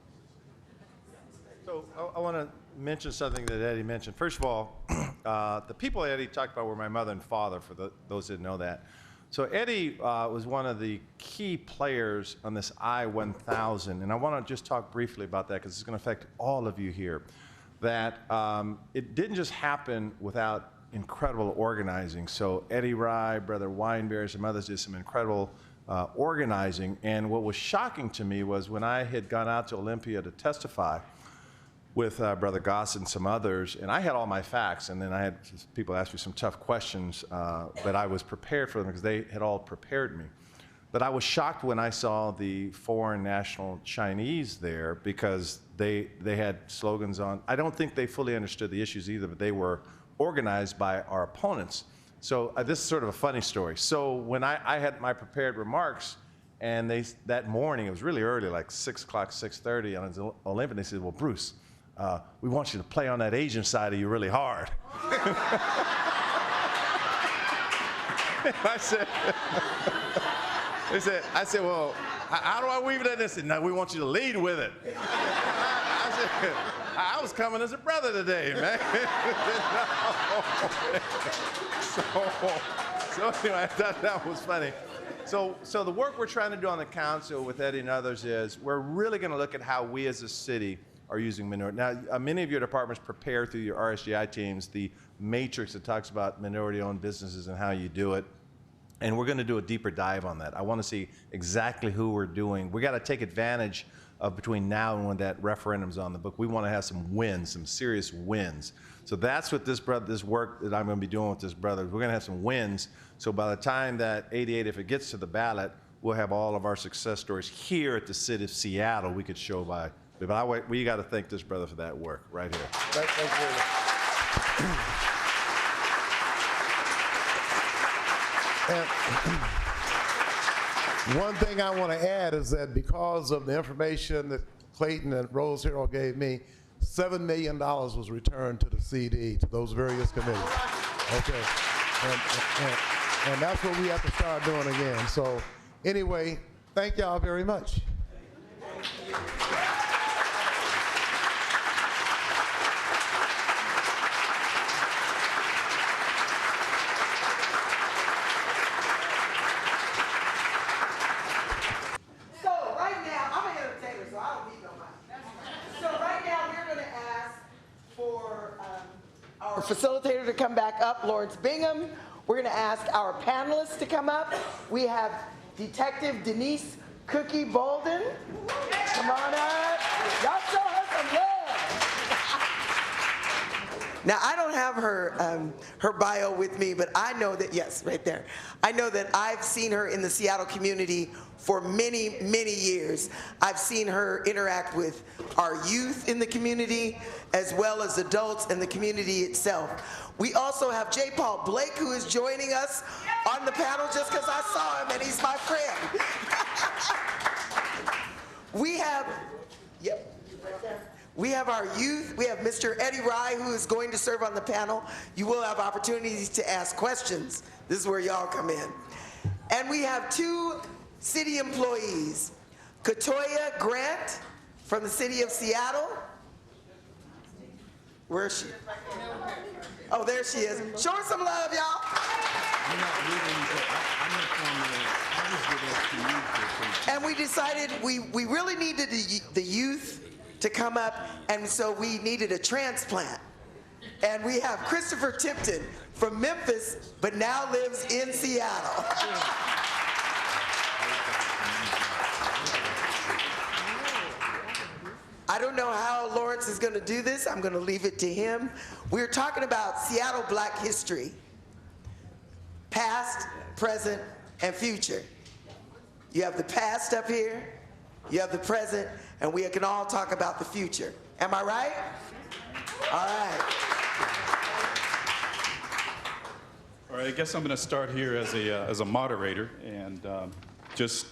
So I want to mention something that Eddie mentioned. First of all, the people Eddie talked about were my mother and father, for those that didn't know that. So Eddie was one of the key players on this I-1000, and I want to just talk briefly about that because it's going to affect all of you here. That it didn't just happen without incredible organizing. So Eddie Rye, Brother Weinberry, some others did some incredible organizing, and what was shocking to me was when I had gone out to Olympia to testify with Brother Goss and some others, and I had all my facts, and then I had people ask me some tough questions, but I was prepared for them because they had all prepared me. But I was shocked when I saw the foreign national Chinese there because they had slogans on. I don't think they fully understood the issues either, but they were organized by our opponents. So this is sort of a funny story. So when I had my prepared remarks, and that morning, it was really early, like 6 o'clock, 6:30 on Olympia, they said, well, Bruce, we want you to play on that Asian side of you really hard. I said, well, how do I weave it in? They said, no, we want you to lead with it. I said, I was coming as a brother today, man. So anyway, I thought that was funny. So the work we're trying to do on the council with Eddie and others is we're really going to look at how we as a city are using minority. Now, many of your departments prepare through your RSGI teams the matrix that talks about minority-owned businesses and how you do it. And we're going to do a deeper dive on that. I want to see exactly who we're doing. We got to take advantage of between now and when that referendum's on the book. We want to have some wins, some serious wins. So that's what this work that I'm going to be doing with this brother. We're going to have some wins. So by the time that 88, if it gets to the ballot, we'll have all of our success stories here at the city of Seattle we could show by. But we got to thank this brother for that work right here. Thank you very much. And one thing I want to add is that because of the information that Clayton and Rose Harrell gave me, $7 million was returned to the CD, to those various committees. Okay, and that's what we have to start doing again. So anyway, thank y'all very much. Facilitator to come back up, Lawrence Bigham. We're going to ask our panelists to come up. We have Detective Denise Cookie Bolden. Come on up. Y'all show her some love. Now, I don't have her bio with me, but I know that, yes, right there. I know that I've seen her in the Seattle community for many, many years. I've seen her interact with our youth in the community, as well as adults in the community itself. We also have J. Paul Blake, who is joining us on the panel just because I saw him and he's my friend. We have, yep, right there. We have our youth. We have Mr. Eddie Rye, who is going to serve on the panel. You will have opportunities to ask questions. This is where y'all come in. And we have two city employees, Katoya Grant from the city of Seattle. Where is she? Oh, there she is. Show her some love, y'all. And we decided we really needed the youth to come up, and so we needed a transplant. And we have Christopher Tipton from Memphis, but now lives in Seattle. I don't know how Lawrence is going to do this. I'm going to leave it to him. We're talking about Seattle Black history, past, present, and future. You have the past up here, you have the present, and we can all talk about the future. Am I right? All right. All right, I guess I'm going to start here as a moderator and just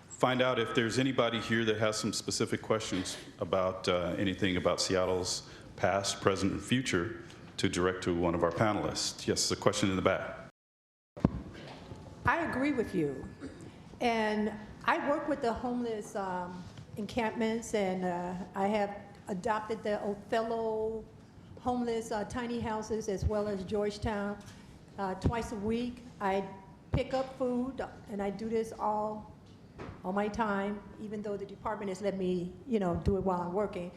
find out if there's anybody here that has some specific questions about anything about Seattle's past, present, and future to direct to one of our panelists. Yes, a question in the back. I agree with you. And I work with the homeless encampments, and I have adopted the Othello homeless tiny houses as well as Georgetown twice a week. I pick up food, and I do this all on my time, even though the department has let me, do it while I'm working.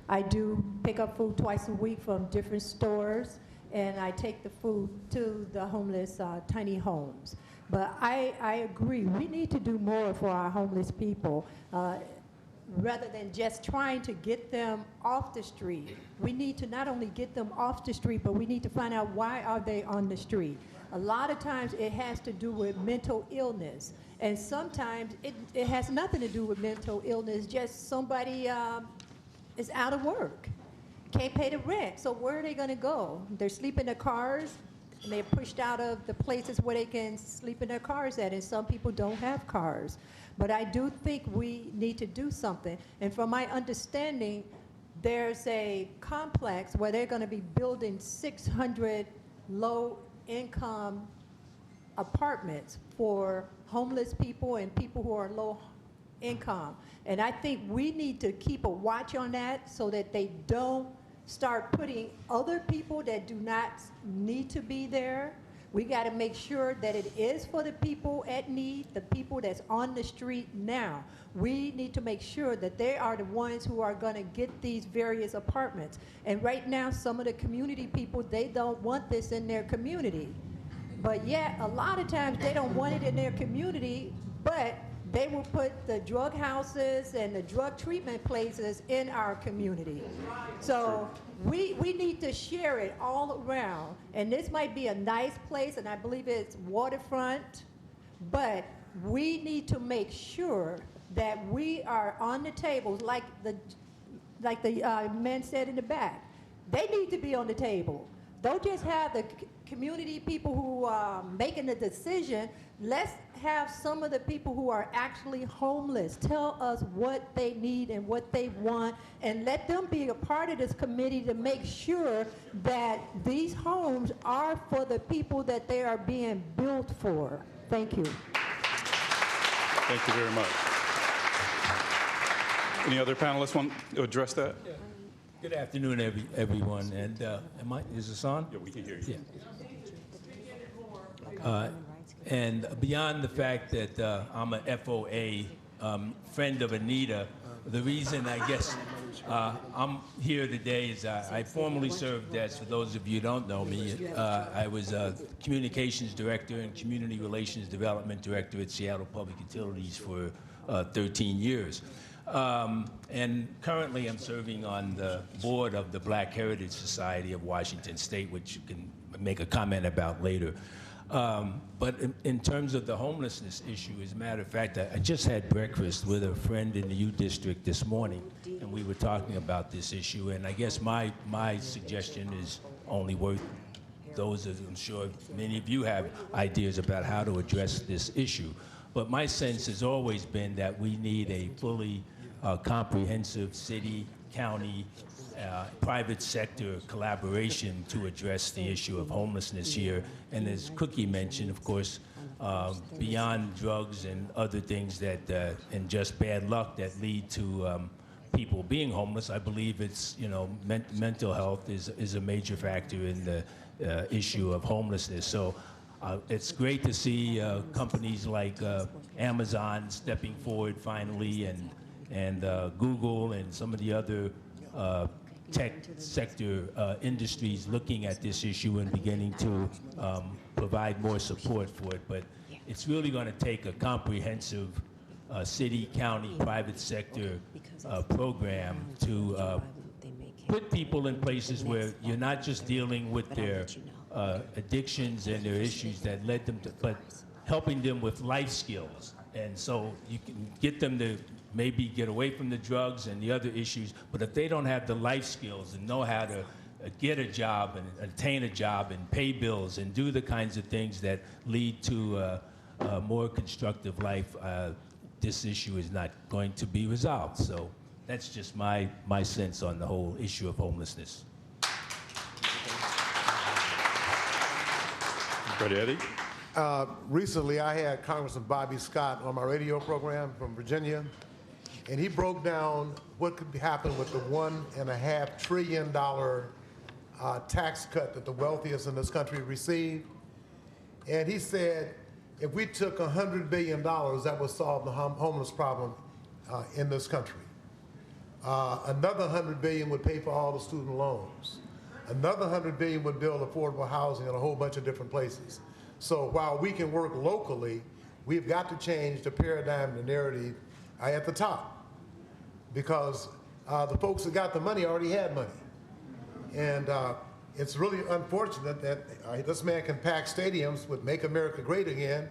I do pick up food twice a week from different stores, and I take the food to the homeless tiny homes. But I agree, we need to do more for our homeless people. Rather than just trying to get them off the street. We need to not only get them off the street, but we need to find out why are they on the street. A lot of times it has to do with mental illness. And sometimes it has nothing to do with mental illness, just somebody is out of work, can't pay the rent. So where are they gonna go? They're sleeping in their cars, and they're pushed out of the places where they can sleep in their cars at, and some people don't have cars. But I do think we need to do something. And from my understanding, there's a complex where they're gonna be building 600 low-income apartments for homeless people and people who are low income. And I think we need to keep a watch on that so that they don't start putting other people that do not need to be there. We got to make sure that it is for the people at need, the people that's on the street now. We need to make sure that they are the ones who are going to get these various apartments. And right now, some of the community people, they don't want this in their community. But yet, a lot of times, they don't want it in their community, but they will put the drug houses and the drug treatment places in our community. So we need to share it all around. And this might be a nice place, and I believe it's waterfront, but we need to make sure that we are on the tables, like the man said in the back. They need to be on the table. Don't just have the community people who are making the decision. Let's have some of the people who are actually homeless tell us what they need and what they want, and let them be a part of this committee to make sure that these homes are for the people that they are being built for. Thank you. Thank you very much. Any other panelists want to address that? Yeah. Good afternoon, everyone. And is this on? Yeah, we can hear you. Yeah. And beyond the fact that I'm an FOA friend of Anita, the reason I guess I'm here today is I formerly served as, for those of you who don't know me, I was a communications director and community relations development director at Seattle Public Utilities for 13 years. And currently I'm serving on the board of the Black Heritage Society of Washington State, which you can make a comment about later. But in terms of the homelessness issue, as a matter of fact, I just had breakfast with a friend in the U District this morning, and we were talking about this issue. And I guess my suggestion is only worth those, as I'm sure many of you have ideas about how to address this issue. But my sense has always been that we need a fully comprehensive city, county, private sector collaboration to address the issue of homelessness here. And as Cookie mentioned, of course, beyond drugs and other things that, and just bad luck that lead to people being homeless, I believe it's, mental health is a major factor in the issue of homelessness. So it's great to see companies like Amazon stepping forward finally, and Google and some of the other tech sector industries looking at this issue and beginning to provide more support for it. But it's really going to take a comprehensive city, county, private sector program to put people in places where you're not just dealing with their addictions and their issues that led them to, but helping them with life skills. And so you can get them to maybe get away from the drugs and the other issues, but if they don't have the life skills and know how to get a job and attain a job and pay bills and do the kinds of things that lead to a more constructive life, this issue is not going to be resolved. So that's just my sense on the whole issue of homelessness. Ready, Eddie? Recently, I had Congressman Bobby Scott on my radio program from Virginia, and he broke down what could happen with the $1.5 trillion tax cut that the wealthiest in this country received. And he said, if we took $100 billion, that would solve the homeless problem in this country. Another $100 billion would pay for all the student loans. Another $100 billion would build affordable housing in a whole bunch of different places. So while we can work locally, we've got to change the paradigm, the narrative at the top, because the folks that got the money already had money. And it's really unfortunate that this man can pack stadiums with Make America Great Again,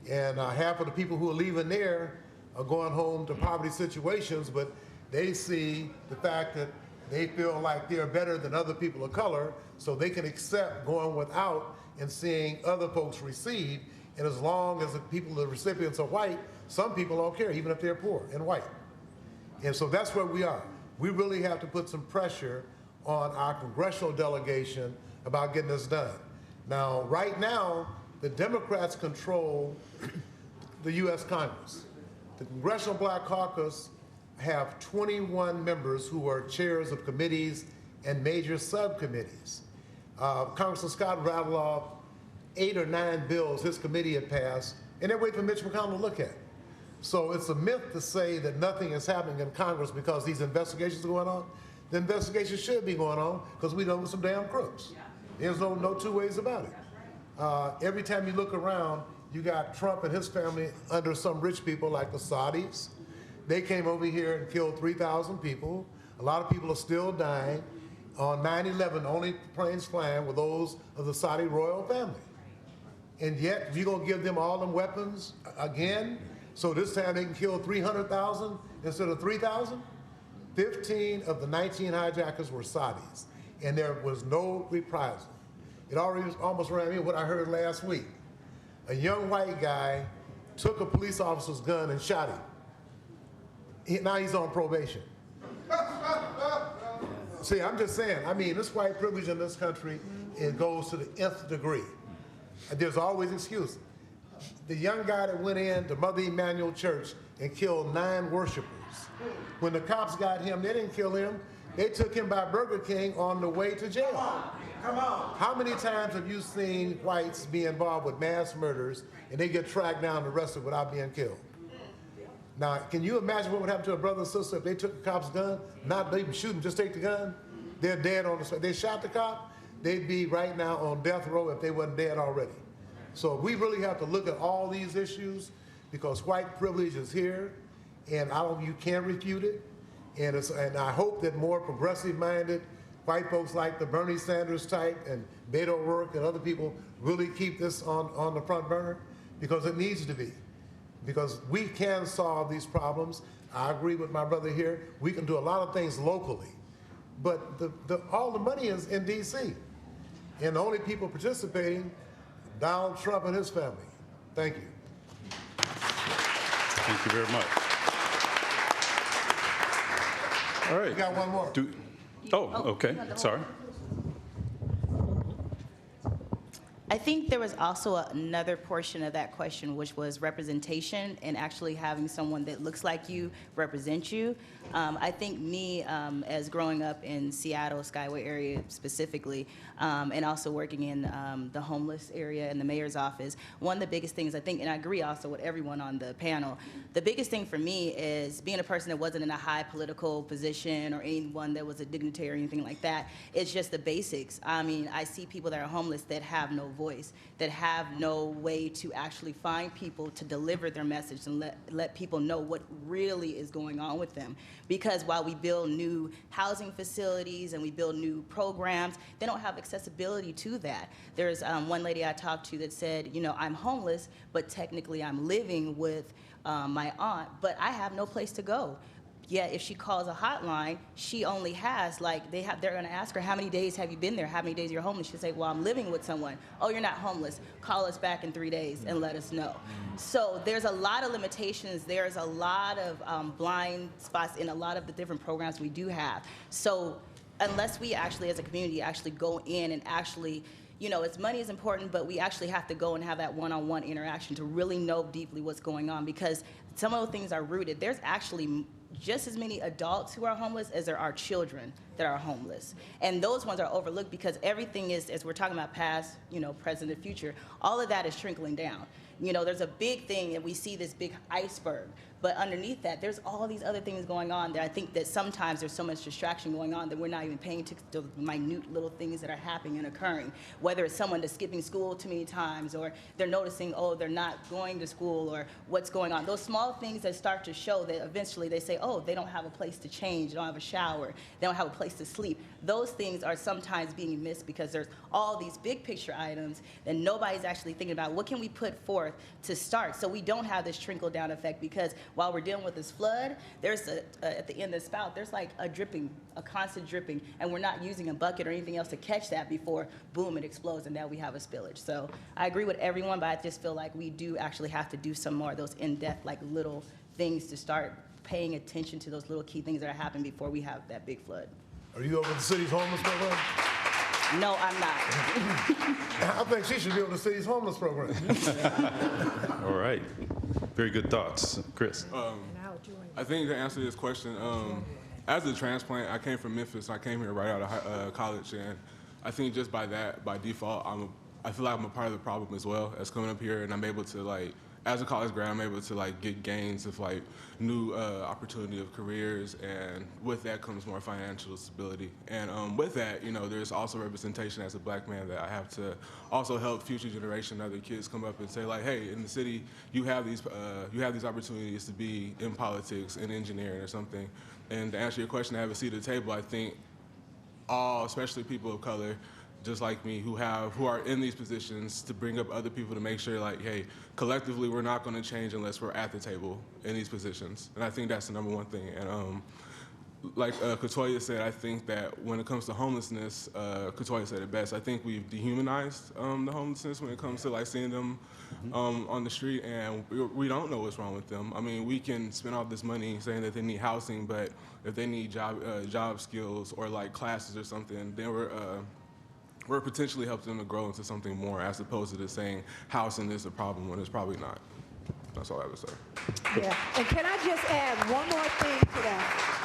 and half of the people who are leaving there are going home to poverty situations, but they see the fact that they feel like they're better than other people of color, so they can accept going without and seeing other folks receive. And as long as the people, the recipients are white, some people don't care, even if they're poor and white. And so that's where we are. We really have to put some pressure on our congressional delegation about getting this done. Now, right now, The Democrats control the U.S. Congress. The Congressional Black Caucus have 21 members who are chairs of committees and major subcommittees. Congressman Scott rattled off 8 or 9 bills his committee had passed, and they're waiting for Mitch McConnell to look at. So it's a myth to say that nothing is happening in Congress because these investigations are going on. The investigations should be going on because we know some damn crooks. There's no two ways about it. Every time you look around, you got Trump and his family under some rich people like the Saudis. They came over here and killed 3,000 people. A lot of people are still dying. On 9/11, the only planes flying were those of the Saudi royal family. And yet, you're going to give them all them weapons again? So this time they can kill 300,000 instead of 3,000? 15 of the 19 hijackers were Saudis, and there was no reprisal. It already almost reminded me of what I heard last week. A young white guy took a police officer's gun and shot him. Now he's on probation. See, I'm just saying, I mean, this white privilege in this country, it goes to the nth degree. There's always excuses. The young guy that went in to Mother Emanuel Church and killed 9 worshipers. When the cops got him, they didn't kill him. They took him by Burger King on the way to jail. Come on. How many times have you seen whites be involved with mass murders and they get tracked down and arrested without being killed? Now, can you imagine what would happen to a brother and sister if they took the cop's gun? Not even shoot him, just take the gun. They're dead on the spot. They shot the cop, they'd be right now on death row if they wasn't dead already. So we really have to look at all these issues because white privilege is here, and you can't refute it. And I hope that more progressive-minded white folks like the Bernie Sanders type and Beto O'Rourke and other people really keep this on the front burner because it needs to be. Because we can solve these problems. I agree with my brother here. We can do a lot of things locally. But all the money is in D.C. And the only people participating, Donald Trump and his family. Thank you. Thank you very much. All right. We got one more. Okay. Sorry. I think there was also another portion of that question, which was representation and actually having someone that looks like you represent you. I think me, as growing up in Seattle, Skyway area specifically, and also working in the homeless area in the mayor's office, one of the biggest things I think, and I agree also with everyone on the panel, the biggest thing for me is being a person that wasn't in a high political position or anyone that was a dignitary or anything like that. It's just the basics. I mean, I see people that are homeless that have no voice, that have no way to actually find people to deliver their message and let people know what really is going on with them. Because while we build new housing facilities and we build new programs, they don't have accessibility to that. There's one lady I talked to that said, you know, I'm homeless, but technically I'm living with my aunt, but I have no place to go. Yet if she calls a hotline, she only has, like, they're gonna ask her, how many days have you been there? How many days you're homeless? She'll say, well, I'm living with someone. Oh, you're not homeless. Call us back in 3 days and let us know. So there's a lot of limitations. There's a lot of blind spots in a lot of the different programs we do have. So unless we actually, as a community, actually go in and actually, you know, money is important, but we actually have to go and have that one-on-one interaction to really know deeply what's going on, because some of the things are rooted. There's actually just as many adults who are homeless as there are children that are homeless. And those ones are overlooked because everything is, as we're talking about past, you know, present, and future, all of that is trickling down. You know, there's a big thing and we see this big iceberg, but underneath that, there's all these other things going on that I think that sometimes there's so much distraction going on that we're not even paying attention to the minute little things that are happening and occurring. Whether it's someone that's skipping school too many times, or they're noticing, oh, they're not going to school, or what's going on. Those small things that start to show that eventually they say, oh, they don't have a place to change, they don't have a shower, they don't have a place to sleep. Those things are sometimes being missed because there's all these big picture items that nobody's actually thinking about. What can we put forth to start so we don't have this trickle down effect? Because while we're dealing with this flood, there's at the end of the spout, there's like a dripping, a constant dripping, and we're not using a bucket or anything else to catch that before, boom, it explodes, and now we have a spillage. So I agree with everyone, but I just feel like we do actually have to do some more of those in-depth, like little things to start paying attention to those little key things that are happening before we have that big flood. Are you over the city's homeless program? No, I'm not. I think she should be on the city's homeless program. All right. Very good thoughts. Chris? I think to answer this question, as a transplant, I came from Memphis. I came here right out of college, and I think just by default, I feel like I'm a part of the problem as well as coming up here, and I'm able to, like, as a college grad, I'm able to, like, get gains of, like, new opportunity of careers, and with that comes more financial stability. And with that, you know, there's also representation as a black man that I have to also help future generation, other kids come up and say, like, hey, in the city, you have these opportunities to be in politics, in engineering or something. And to answer your question, to have a seat at the table, I think all, especially people of color, just like me, who are in these positions, to bring up other people to make sure, like, hey, collectively we're not going to change unless we're at the table in these positions. And I think that's the number one thing. And like Katoya said, I think that when it comes to homelessness, Katoya said it best. I think we've dehumanized the homelessness when it comes to, like, seeing them on the street, and we don't know what's wrong with them. I mean, we can spend all this money saying that they need housing, but if they need job skills or, like, classes or something, then we're potentially helping them to grow into something more, as opposed to just saying housing is a problem when it's probably not. That's all I would say. Yeah, and can I just add one more thing to that?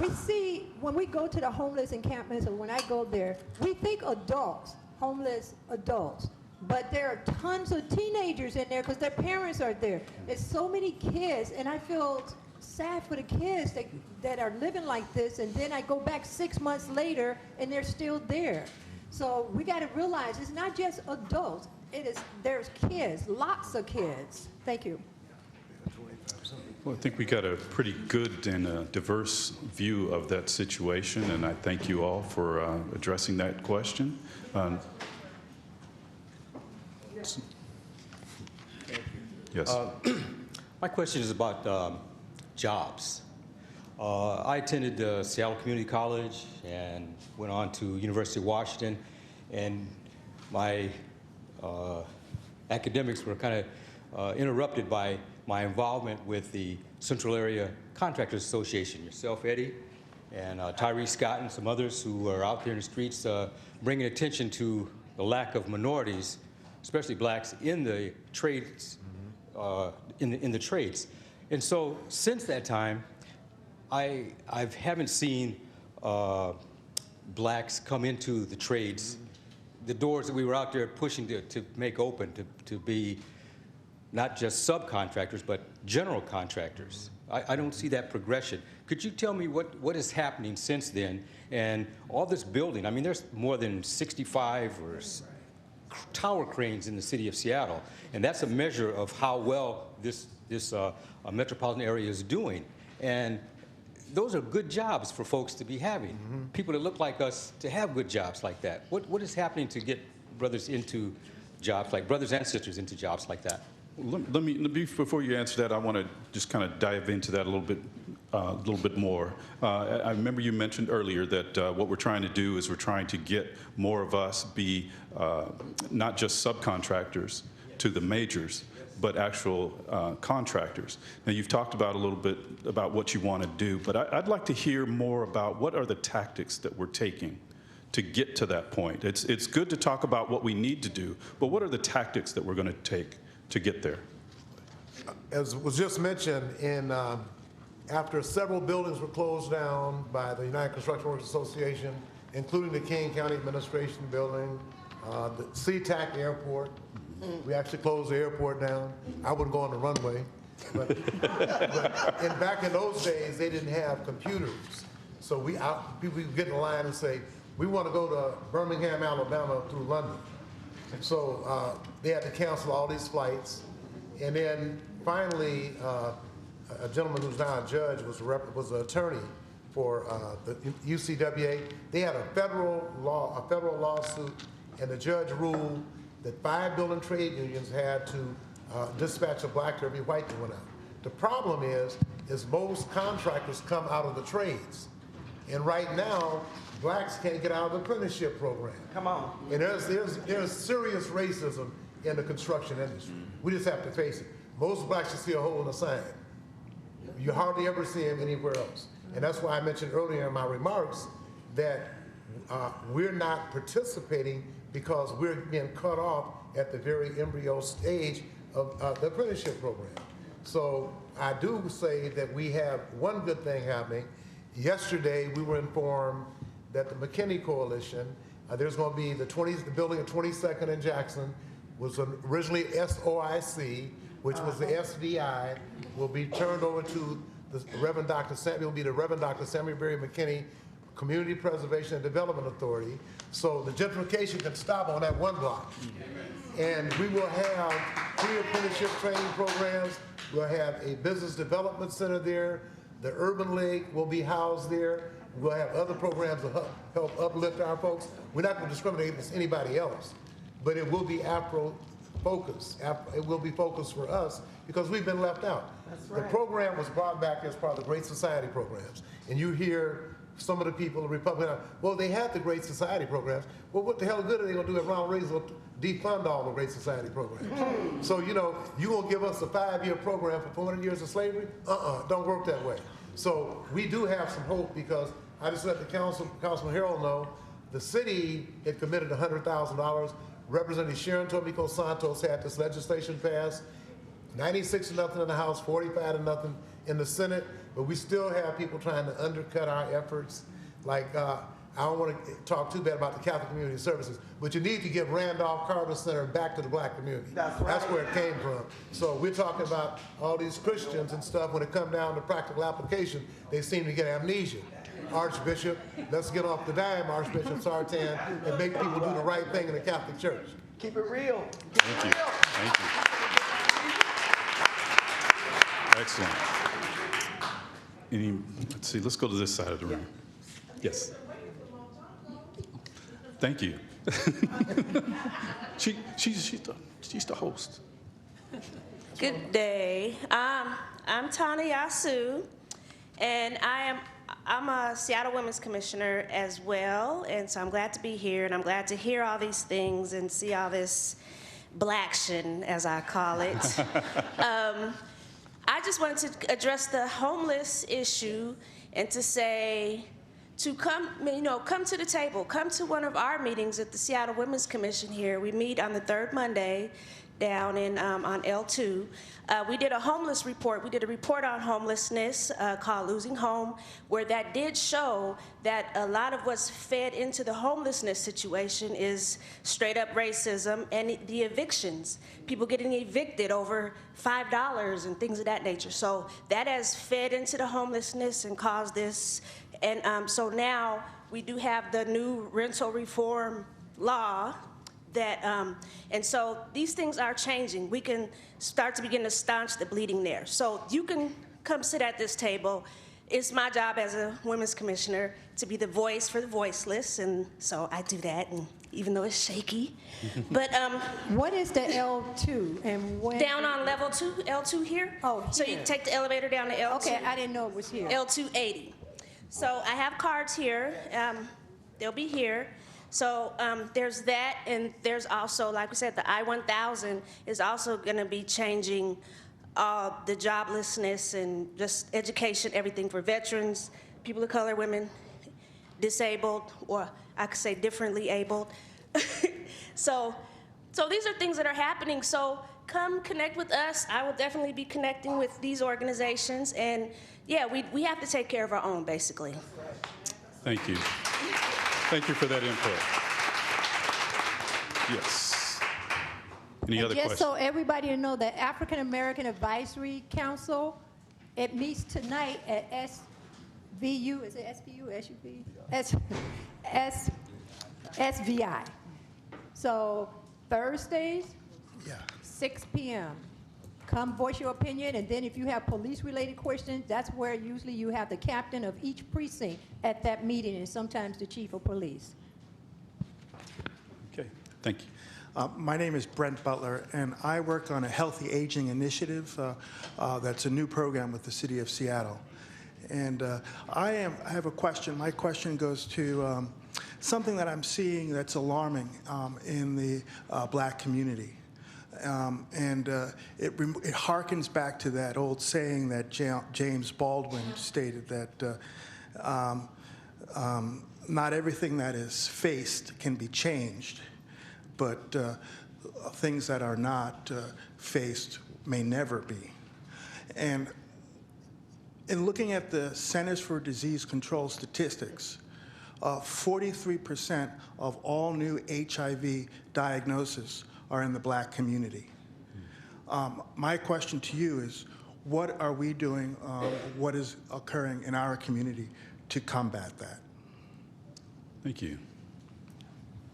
We see, when we go to the homeless encampments, or when I go there, we think adults, homeless adults, but there are tons of teenagers in there because their parents are there. There's so many kids, and I feel sad for the kids that are living like this, and then I go back 6 months later, and they're still there. So we got to realize it's not just adults. There's kids, lots of kids. Thank you. Well, I think we got a pretty good and diverse view of that situation, and I thank you all for addressing that question. Yes. My question is about jobs. I attended Seattle Community College and went on to University of Washington, and my academics were kind of interrupted by my involvement with the Central Area Contractors Association. Yourself, Eddie, and Tyree Scott and some others who are out there in the streets bringing attention to the lack of minorities, especially blacks, in the trades, in the trades. And so since that time, I haven't seen blacks come into the trades, the doors that we were out there pushing to make open, to be not just subcontractors, but general contractors. I don't see that progression. Could you tell me what is happening since then? And all this building, I mean, there's more than 65 or tower cranes in the city of Seattle, and that's a measure of how well this metropolitan area is doing. And those are good jobs for folks to be having. People that look like us to have good jobs like that. What is happening to get brothers into jobs, like brothers and sisters into jobs like that? Let me before you answer that, I want to just kind of dive into that a little bit more. I remember you mentioned earlier that what we're trying to do is we're trying to get more of us be not just subcontractors to the majors, but actual contractors. Now, you've talked about a little bit about what you want to do, but I'd like to hear more about what are the tactics that we're taking to get to that point. It's good to talk about what we need to do, but what are the tactics that we're going to take to get there? As was just mentioned, after several buildings were closed down by the United Construction Workers Association, including the King County Administration Building, the SeaTac Airport, we actually closed the airport down. I wouldn't go on the runway. But back in those days, they didn't have computers. So people would get in line and say, we want to go to Birmingham, Alabama through London. And so they had to cancel all these flights. And then finally, a gentleman who's now a judge was an attorney for the UCWA. They had a federal lawsuit, and the judge ruled that 5 building trade unions had to dispatch a black to every white that went out. The problem is most contractors come out of the trades. And right now, blacks can't get out of the apprenticeship program. Come on. And there's serious racism in the construction industry. We just have to face it. Most blacks you see a hole in the sign. You hardly ever see them anywhere else. And that's why I mentioned earlier in my remarks that we're not participating because we're being cut off at the very embryo stage of the apprenticeship program. So I do say that we have one good thing happening. Yesterday, we were informed that the McKinney Coalition, there's going to be the building of 22nd and Jackson, was originally SOIC, which was the SDI, will be turned over to the Reverend Dr. Samuel, will be the Reverend Dr. Samuel Berry McKinney Community Preservation and Development Authority. So the gentrification can stop on that one block. And we will have 3 apprenticeship training programs. We'll have a business development center there. The Urban League will be housed there. We'll have other programs to help uplift our folks. We're not going to discriminate against anybody else, but it will be Afro-focused. It will be focused for us because we've been left out. That's right. The program was brought back as part of the Great Society programs. And you hear some of the people, the Republicans, well, they had the Great Society programs. Well, what the hell good are they going to do if Ronald Reagan will defund all the Great Society programs? So, you going to give us a 5-year program for 400 years of slavery? Don't work that way. So we do have some hope because I just let the Councilman Harrell know the city had committed $100,000. Representative Sharon Tomiko Santos had this legislation passed, 96-0 in the House, 45-0 in the Senate, but we still have people trying to undercut our efforts. Like, I don't want to talk too bad about the Catholic Community Services, but you need to give Randolph Carter Center back to the black community. That's right. That's where it came from. So we're talking about all these Christians and stuff. When it comes down to practical application, they seem to get amnesia. Archbishop, let's get off the dime, Archbishop Sartan, and make people do the right thing in the Catholic Church. Keep it real. Thank you. Thank you. Excellent. Let's see, let's go to this side of the room. Yes. Thank you. She's the host. Good day. I'm Tana Yasu, and I'm a Seattle Women's Commissioner as well, and so I'm glad to be here, and I'm glad to hear all these things and see all this blaction, as I call it. I just wanted to address the homeless issue and to say, to come to the table, come to one of our meetings at the Seattle Women's Commission here. We meet on the 3rd Monday down in on L2. We did a homeless report. We did a report on homelessness called Losing Home, where that did show that a lot of what's fed into the homelessness situation is straight up racism and the evictions. People getting evicted over $5 and things of that nature. So that has fed into the homelessness and caused this. And so now we do have the new rental reform law that, and so these things are changing. We can start to begin to staunch the bleeding there. So you can come sit at this table. It's my job as a women's commissioner to be the voice for the voiceless, and so I do that, and even though it's shaky. But what is the L2 and when? Down on level 2, L2 here. Oh, here. So you take the elevator down to L2. Okay, I didn't know it was here. L280. So I have cards here. They'll be here. So there's that, and there's also, like we said, the I-1000 is also going to be changing the joblessness and just education, everything for veterans, people of color, women, disabled, or I could say differently abled. So these are things that are happening. So come connect with us. I will definitely be connecting with these organizations, and yeah, we have to take care of our own, basically. Thank you. Thank you for that input. Yes. Any other questions? Just so everybody will know, the African American Advisory Council, it meets tonight at SVU, is it SVU, SUV? SVI. So Thursdays, 6 p.m. Come voice your opinion, and then if you have police-related questions, that's where usually you have the captain of each precinct at that meeting, and sometimes the chief of police. Okay, thank you. My name is Brent Butler, and I work on a healthy aging initiative that's a new program with the city of Seattle. And I have a question. My question goes to something that I'm seeing that's alarming in the black community. It harkens back to that old saying that James Baldwin stated that not everything that is faced can be changed, but things that are not faced may never be. And in looking at the Centers for Disease Control statistics, 43% of all new HIV diagnoses are in the Black community. My question to you is, what are we doing, what is occurring in our community to combat that? Thank you.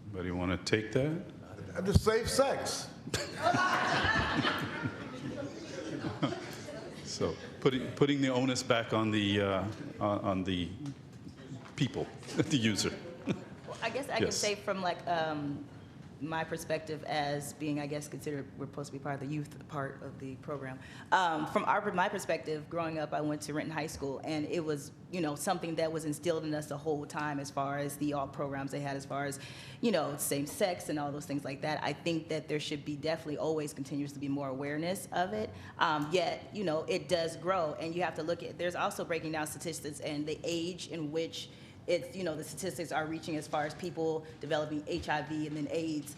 Anybody want to take that? Just safe sex. So putting the onus back on the people, the user. Well, I guess I can say from like my perspective as being, I guess, considered, we're supposed to be part of the youth part of the program. From my perspective, growing up, I went to Renton High School, and it was, you know, something that was instilled in us the whole time as far as the all programs they had, as far as, you know, same sex and all those things like that. I think that there should be definitely always continues to be more awareness of it. Yet, you know, it does grow, and you have to look at, there's also breaking down statistics and the age in which it's, you know, the statistics are reaching as far as people developing HIV and then AIDS.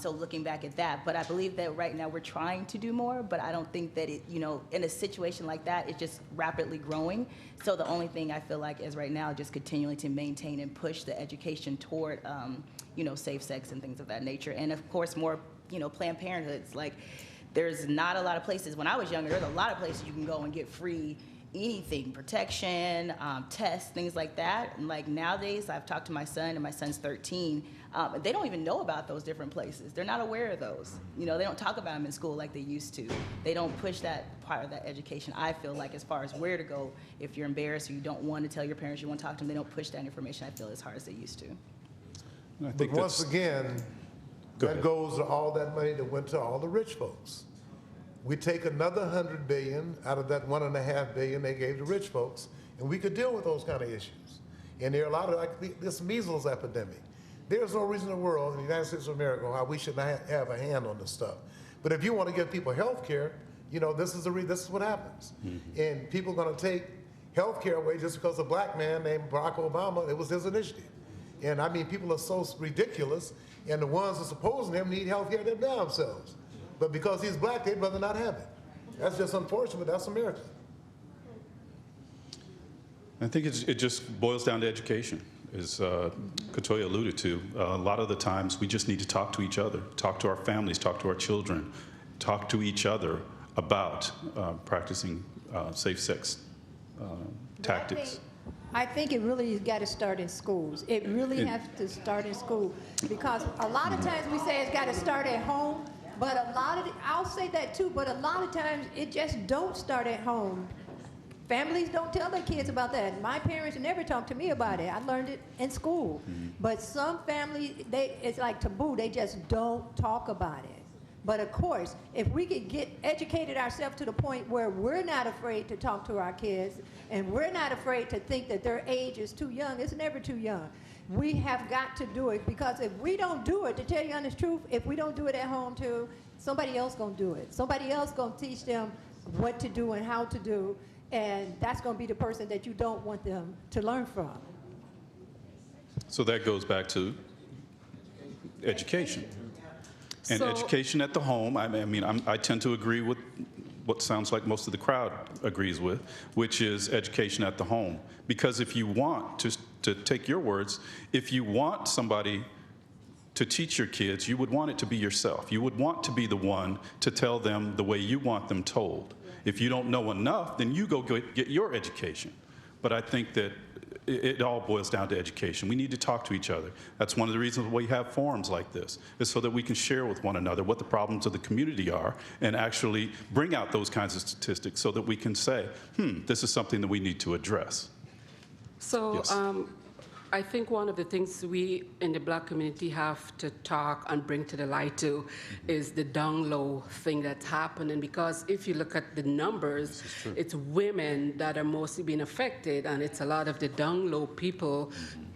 So looking back at that, but I believe that right now we're trying to do more, but I don't think that it, you know, in a situation like that, it's just rapidly growing. So the only thing I feel like is right now just continuing to maintain and push the education toward, you know, safe sex and things of that nature. And of course, more, you know, Planned Parenthoods. Like, there's not a lot of places, when I was younger, there's a lot of places you can go and get free anything, protection, tests, things like that. And like nowadays, I've talked to my son, and my son's 13. They don't even know about those different places. They're not aware of those. You know, they don't talk about them in school like they used to. They don't push that part of that education, I feel like, as far as where to go if you're embarrassed or you don't want to tell your parents you want to talk to them. They don't push that information, I feel, as hard as they used to. But once again, that goes to all that money that went to all the rich folks. We take another $100 billion out of that $1.5 billion they gave to rich folks, and we could deal with those kind of issues. And there are a lot of, like this measles epidemic. There's no reason in the world, in the United States of America, why we should not have a hand on this stuff. But if you want to give people health care, you know, this is what happens. Mm-hmm. And people are going to take health care away just because a black man named Barack Obama, it was his initiative. And I mean, people are so ridiculous, and the ones that's opposing him need health care themselves. But because he's black, they'd rather not have it. That's just unfortunate, but that's America. I think it just boils down to education, as Katoya alluded to. A lot of the times we just need to talk to each other, talk to our families, talk to our children, talk to each other about practicing safe sex tactics. I think it really has got to start in schools. It really has to start in school, because a lot of times we say it's got to start at home. But a lot of, I'll say that too, but a lot of times it just don't start at home. Families don't tell their kids about that. My parents never talked to me about it. I learned it in school. Mm-hmm. But some families, it's like taboo. They just don't talk about it. But of course, if we could get educated ourselves to the point where we're not afraid to talk to our kids, and we're not afraid to think that their age is too young, it's never too young. We have got to do it, because if we don't do it, to tell you the honest truth, if we don't do it at home too, somebody else gonna do it. Somebody else gonna teach them what to do and how to do, and that's gonna be the person that you don't want them to learn from. So that goes back to education. And education at the home. I mean, I tend to agree with what sounds like most of the crowd agrees with, which is education at the home. Because if you want, to take your words, if you want somebody to teach your kids, you would want it to be yourself. You would want to be the one to tell them the way you want them told. If you don't know enough, then you go get your education. But I think that it all boils down to education. We need to talk to each other. That's one of the reasons why we have forums like this, is so that we can share with one another what the problems of the community are, and actually bring out those kinds of statistics so that we can say, this is something that we need to address. So yes. I think one of the things we in the Black community have to talk and bring to the light to is the down low thing that's happening, because if you look at the numbers, it's women that are mostly being affected, and it's a lot of the down low people.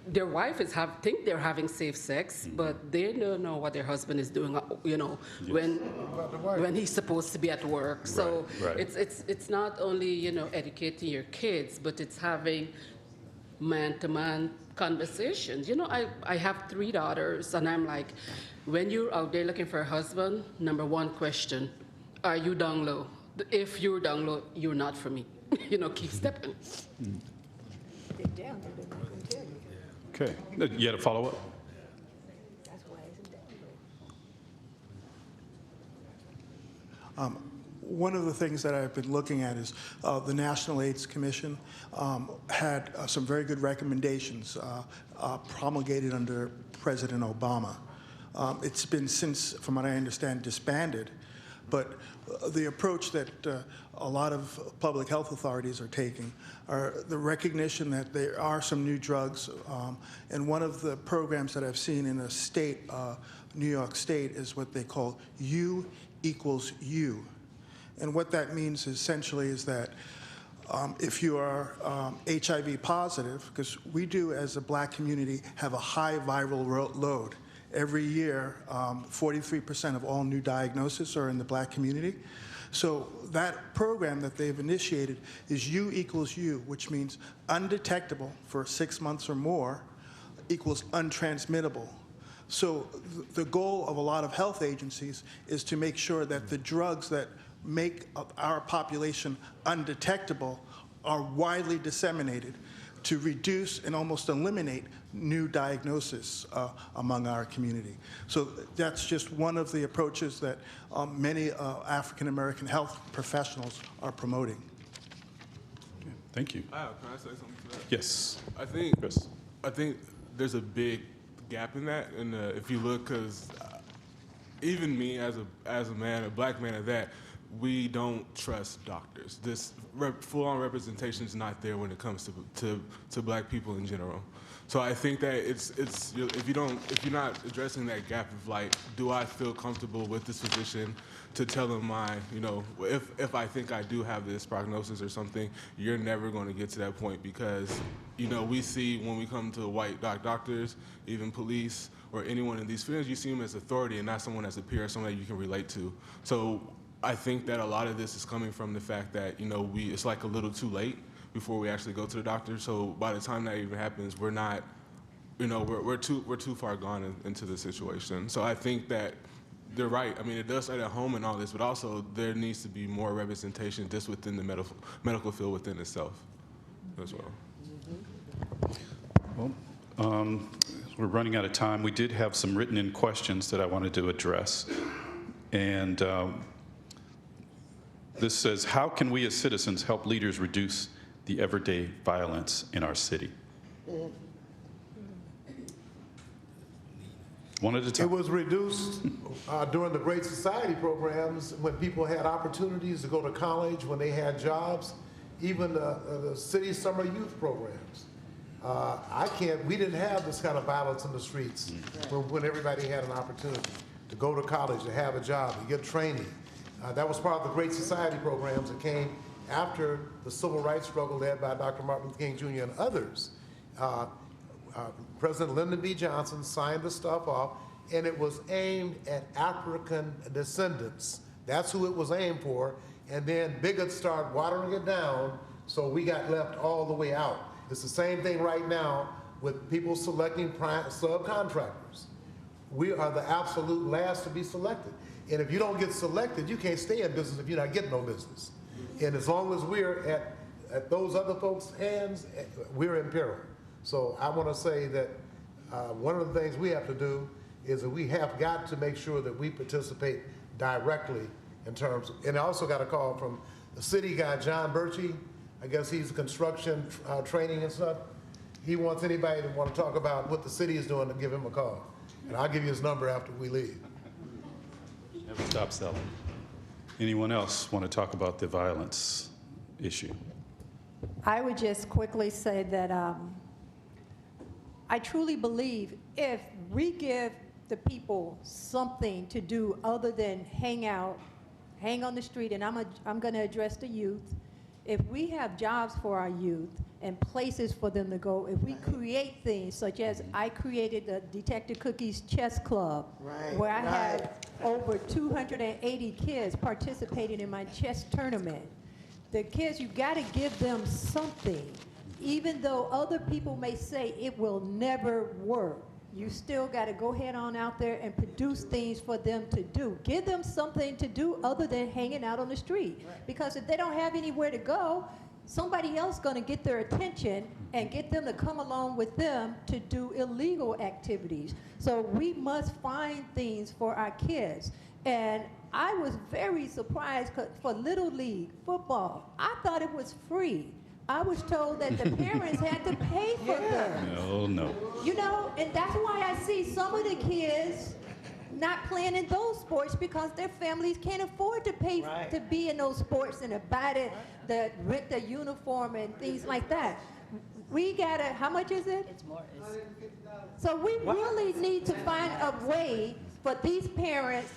Their wife think they're having safe sex, but they don't know what their husband is doing, you know, when he's supposed to be at work. So it's not only, you know, educating your kids, but it's having man-to-man conversations. You know, I have 3 daughters, and I'm like, when you're out there looking for a husband, number 1 question, are you down low? If you're down low, you're not for me. You know, keep stepping. Okay. You had a follow-up? One of the things that I've been looking at is the National AIDS Commission had some very good recommendations promulgated under President Obama. It's been since, from what I understand, disbanded, but the approach that a lot of public health authorities are taking are the recognition that there are some new drugs, and one of the programs that I've seen in a state, New York State, is what they call U equals U. And what that means essentially is that if you are HIV positive, because we do as a black community have a high viral load. Every year, 43% of all new diagnoses are in the black community. So that program that they've initiated is U equals U, which means undetectable for 6 months or more equals untransmittable. So the goal of a lot of health agencies is to make sure that the drugs that make our population undetectable are widely disseminated to reduce and almost eliminate new diagnosis among our community. So that's just one of the approaches that many African American health professionals are promoting. Okay, thank you. Can I say something to that? Yes. I think there's a big gap in that, and if you look, because even me as a man, a black man at that, we don't trust doctors. This full-on representation is not there when it comes to black people in general. So I think that if you're not addressing that gap of like, do I feel comfortable with this physician to tell him if I think I do have this prognosis or something, you're never going to get to that point because, we see when we come to white doctors, even police or anyone in these fields, you see them as authority and not someone as a peer, someone that you can relate to. So I think that a lot of this is coming from the fact that, it's like a little too late before we actually go to the doctor. So by the time that even happens, we're not, we're too far gone into the situation. So I think that they're right. I mean, it does start at home and all this, but also there needs to be more representation just within the medical field within itself as well. Well, we're running out of time. We did have some written in questions that I wanted to address. And this says, how can we as citizens help leaders reduce the everyday violence in our city? One at a time. It was reduced during the Great Society programs when people had opportunities to go to college, when they had jobs, even the city summer youth programs. We didn't have this kind of violence in the streets when everybody had an opportunity to go to college, to have a job, to get training. That was part of the Great Society programs that came after the civil rights struggle led by Dr. Martin Luther King Jr. and others. President Lyndon B. Johnson signed the stuff off, and it was aimed at African descendants. That's who it was aimed for, and then bigots started watering it down, so we got left all the way out. It's the same thing right now with people selecting subcontractors. We are the absolute last to be selected. And if you don't get selected, you can't stay in business if you're not getting no business. And as long as we're at those other folks' hands, we're in peril. So I want to say that one of the things we have to do is that we have got to make sure that we participate directly in terms of, and I also got a call from the city guy, John Birchie. I guess he's construction training and stuff. He wants anybody to want to talk about what the city is doing to give him a call. And I'll give you his number after we leave. Never stop selling. Anyone else want to talk about the violence issue? I would just quickly say that I truly believe if we give the people something to do other than hang out, hang on the street, and I'm going to address the youth. If we have jobs for our youth and places for them to go, if we create things such as I created the Detective Cookie's Chess Club, where I had over 280 kids participating in my chess tournament. The kids, you got to give them something. even though other people may say it will never work, you still got to go ahead on out there and produce things for them to do. Give them something to do other than hanging out on the street. Because if they don't have anywhere to go, somebody else going to get their attention and get them to come along with them to do illegal activities. So we must find things for our kids. And I was very surprised for Little League football. I thought it was free. I was told that the parents had to pay for them. No. You know, and that's why I see some of the kids not playing in those sports because their families can't afford to pay to be in those sports and to buy rent the uniform and things like that. We gotta, how much is it? It's more. So we really need to find a way for these parents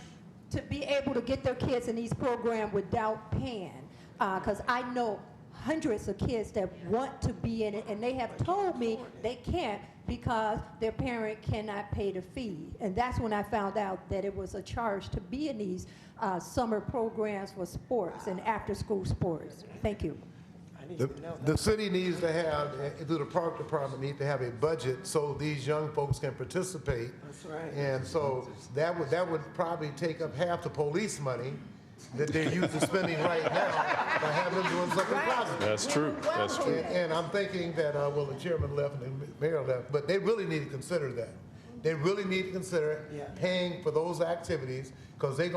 to be able to get their kids in these programs without paying. Because I know hundreds of kids that want to be in it, and they have told me they can't because their parent cannot pay the fee. And that's when I found out that it was a charge to be in these summer programs for sports and after-school sports. Thank you. The city needs to have, through the park department, need to have a budget so these young folks can participate. That's right. And so that would probably take up half the police money that they're used to spending right now by having them doing something positive. That's true. That's true. And I'm thinking that, well, the chairman left and the mayor left, but they really need to consider that. They really need to consider paying for those activities because it's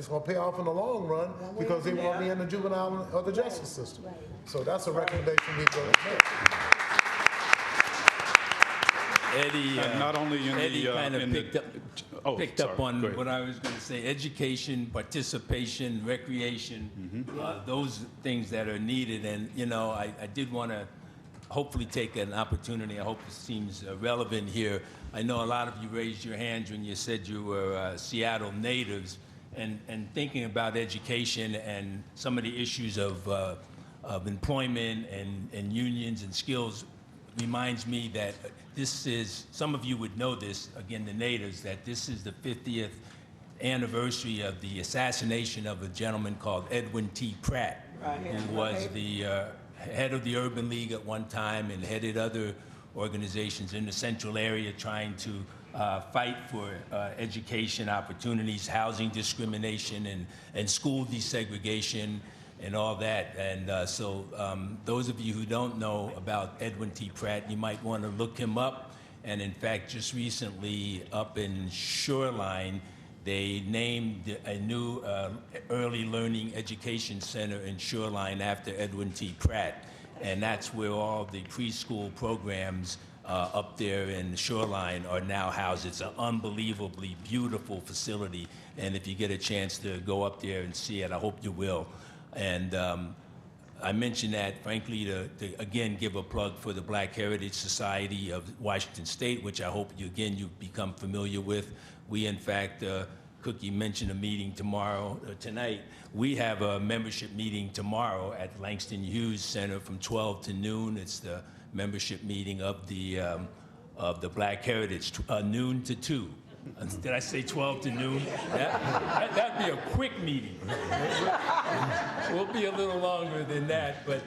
going to pay off in the long run because they won't be in the juvenile or the justice system. So that's a recommendation we go to make. Eddie, not only in Eddie the, kind of in picked up on what I was going to say: education, participation, recreation, those things that are needed. And you know, I did want to hopefully take an opportunity. I hope it seems relevant here. I know a lot of you raised your hands when you said you were Seattle natives, and thinking about education and some of the issues of employment and unions and skills reminds me that this is, some of you would know this, again, the natives, that this is the 50th anniversary of the assassination of a gentleman called Edwin T. Pratt, who was the head of the Urban League at one time and headed other organizations in the central area trying to fight for education opportunities, housing discrimination, and school desegregation, and all that. And so those of you who don't know about Edwin T. Pratt, you might want to look him up. And in fact, just recently up in Shoreline, they named a new early learning education center in Shoreline after Edwin T. Pratt. And that's where all the preschool programs up there in Shoreline are now housed. It's an unbelievably beautiful facility. And if you get a chance to go up there and see it, I hope you will. And I mention that, frankly, to again give a plug for the Black Heritage Society of Washington State, which I hope you become familiar with. We, in fact, Cookie mentioned a meeting tonight. We have a membership meeting tomorrow at Langston Hughes Center from 12 to noon. It's the membership meeting of the Black Heritage, noon to 2. Did I say 12 to noon? That'd be a quick meeting. We'll be a little longer than that, but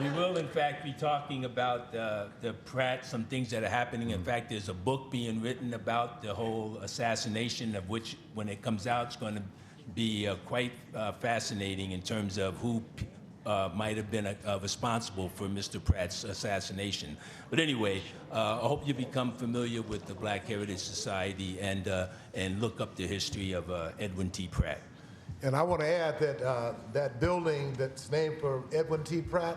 we will, in fact, be talking about the Pratt, some things that are happening. In fact, there's a book being written about the whole assassination, of which, when it comes out, it's going to be quite fascinating in terms of who might have been responsible for Mr. Pratt's assassination. But anyway, I hope you become familiar with the Black Heritage Society and look up the history of Edwin T. Pratt. And I want to add that that building that's named for Edwin T. Pratt,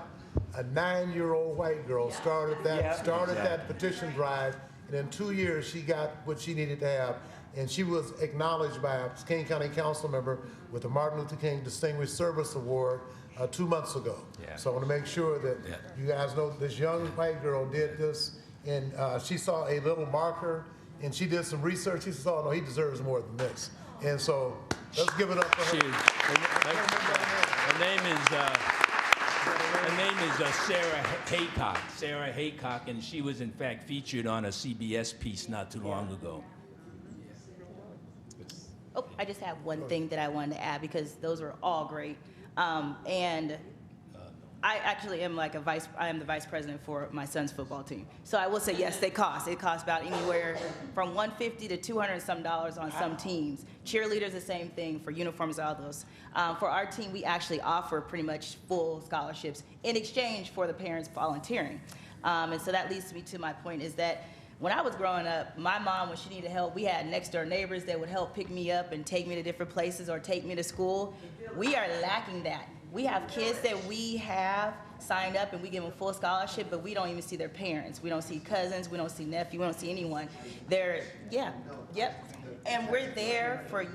a 9-year-old white girl started that petition drive, and in 2 years she got what she needed to have. And she was acknowledged by a King County Councilmember with the Martin Luther King Distinguished Service Award 2 months ago. So I want to make sure that you guys know this young white girl did this, and she saw a little marker, and she did some research. She said, oh, no, he deserves more than this. And so let's give it up for her. Her name is Sarah Haycock. Sarah Haycock, and she was in fact featured on a CBS piece not too long ago. Oh, I just have one thing that I wanted to add because those were all great. And I actually am I am the vice president for my son's football team. So I will say, yes, they cost. It costs about anywhere from $150 to $200 and some on some teams. Cheerleaders, the same thing for uniforms, all those. For our team, we actually offer pretty much full scholarships in exchange for the parents volunteering. And so that leads me to my point is that when I was growing up, my mom, when she needed help, we had next door neighbors that would help pick me up and take me to different places or take me to school. We are lacking that. We have kids that we have signed up and we give them full scholarship, but we don't even see their parents. We don't see cousins, we don't see nephew, we don't see anyone. And we're there for,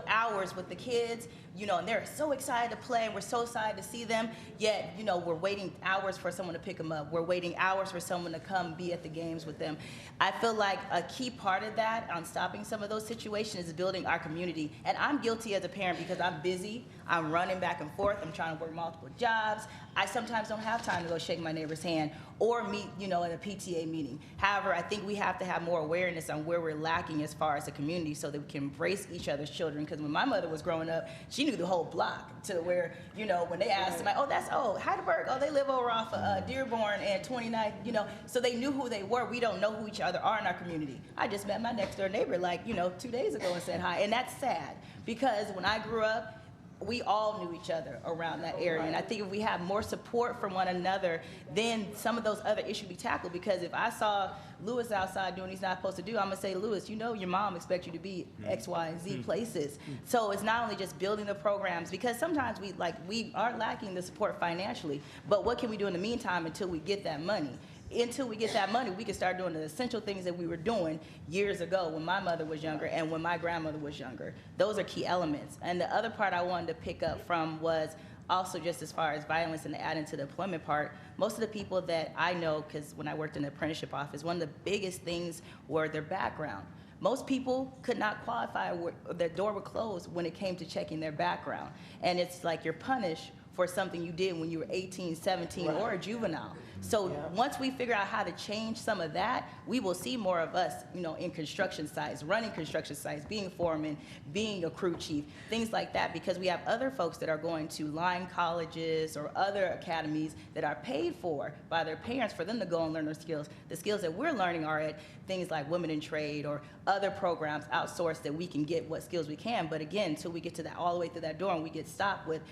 hours with the kids, and they're so excited to play and we're so excited to see them, yet, we're waiting hours for someone to pick them up. We're waiting hours for someone to come be at the games with them. I feel like a key part of that on stopping some of those situations is building our community. And I'm guilty as a parent because I'm busy, I'm running back and forth, I'm trying to work multiple jobs. I sometimes don't have time to go shake my neighbor's hand or meet, in a PTA meeting. However, I think we have to have more awareness on where we're lacking as far as a community so that we can embrace each other's children. Because when my mother was growing up, she knew the whole block to where, when they asked them, Heidelberg, they live over off of Dearborn and 29th, so they knew who they were. We don't know who each other are in our community. I just met my next door neighbor 2 days ago and said hi, and that's sad because when I grew up, we all knew each other around that area. And I think if we have more support from one another, then some of those other issues be tackled. Because if I saw Lewis outside doing what he's not supposed to do, I'm gonna say, Lewis, your mom expects you to be X, Y, and Z places. So it's not only just building the programs, because sometimes we are lacking the support financially, but what can we do in the meantime until we get that money? Until we get that money, we can start doing the essential things that we were doing years ago when my mother was younger and when my grandmother was younger. Those are key elements. And the other part I wanted to pick up from was also just as far as violence and adding to the employment part, most of the people that I know, because when I worked in the apprenticeship office, one of the biggest things were their background. Most people could not qualify, their door would close when it came to checking their background. And it's like you're punished for something you did when you were 18, 17, or a juvenile. So once we figure out how to change some of that, we will see more of us, in construction sites, running construction sites, being foreman, being a crew chief, things like that, because we have other folks that are going to line colleges or other academies that are paid for by their parents for them to go and learn their skills. The skills that we're learning are at things like Women in Trade or other programs outsourced that we can get what skills we can. But again, until we get to that all the way through that door and we get stopped with,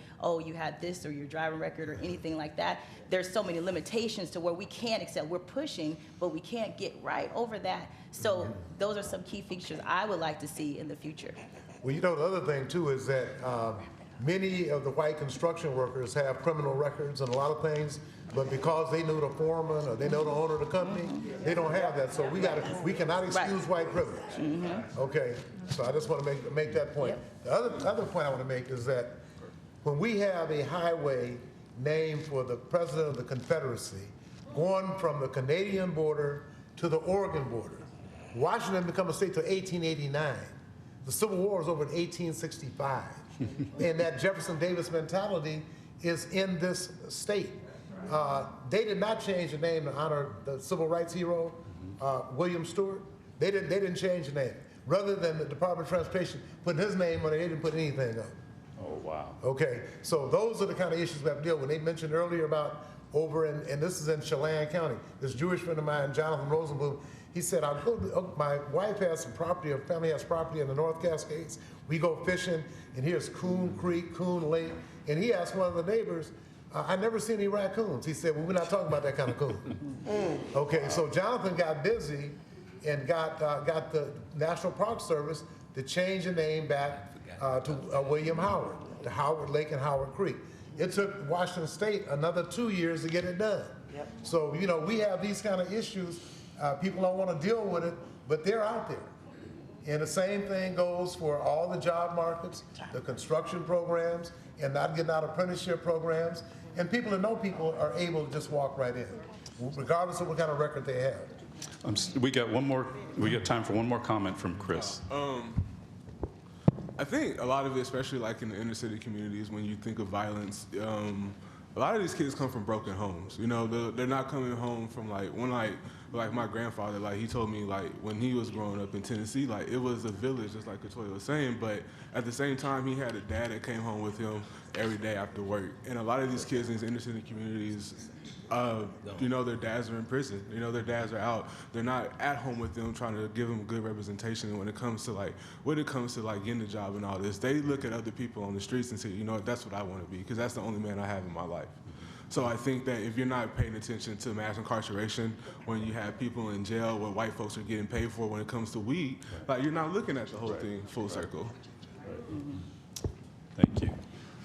you had this or your driving record or anything like that, there's so many limitations to where we can't accept. We're pushing, but we can't get right over that. So those are some key features I would like to see in the future. Well, the other thing too is that many of the white construction workers have criminal records and a lot of things, but because they know the foreman or they know the owner of the company, they don't have that. So we cannot excuse white privilege. Okay, so I just want to make that point. The other point I want to make is that when we have a highway named for the President of the Confederacy, going from the Canadian border to the Oregon border, Washington became a state till 1889. The Civil War was over in 1865. And that Jefferson Davis mentality is in this state. They did not change the name to honor the civil rights hero, William Stewart. They didn't change the name. Rather than the Department of Transportation putting his name on it, they didn't put anything up. Oh, wow. Okay, so those are the kind of issues we have to deal with. They mentioned earlier about over in, and this is in Chelan County, this Jewish friend of mine, Jonathan Rosenblum, he said, my wife has some property, her family has property in the North Cascades. We go fishing, and here's Coon Creek, Coon Lake, and he asked one of the neighbors, I never seen any raccoons. He said, well, we're not talking about that kind of coon. Okay, so Jonathan got busy and got the National Park Service to change the name back to William Howard, to Howard Lake and Howard Creek. It took Washington State another 2 years to get it done. So, we have these kind of issues. People don't want to deal with it, but they're out there. And the same thing goes for all the job markets, the construction programs, and not getting out apprenticeship programs. And people that know people are able to just walk right in, regardless of what kind of record they have. We got time for one more comment from Chris. I think a lot of it, especially like in the inner city communities, when you think of violence, a lot of these kids come from broken homes. They're not coming home from when Like my grandfather, like he told me, like when he was growing up in Tennessee, like it was a village, just like Katoya was saying. But at the same time, he had a dad that came home with him every day after work. And a lot of these kids in these inner city communities, you know, their dads are in prison. You know, their dads are out. They're not at home with them trying to give them good representation. And when it comes to getting a job and all this, they look at other people on the streets and say, you know what, that's what I want to be, because that's the only man I have in my life. So I think that if you're not paying attention to mass incarceration, when you have people in jail where white folks are getting paid for when it comes to weed, like you're not looking at the whole thing full circle. Thank you.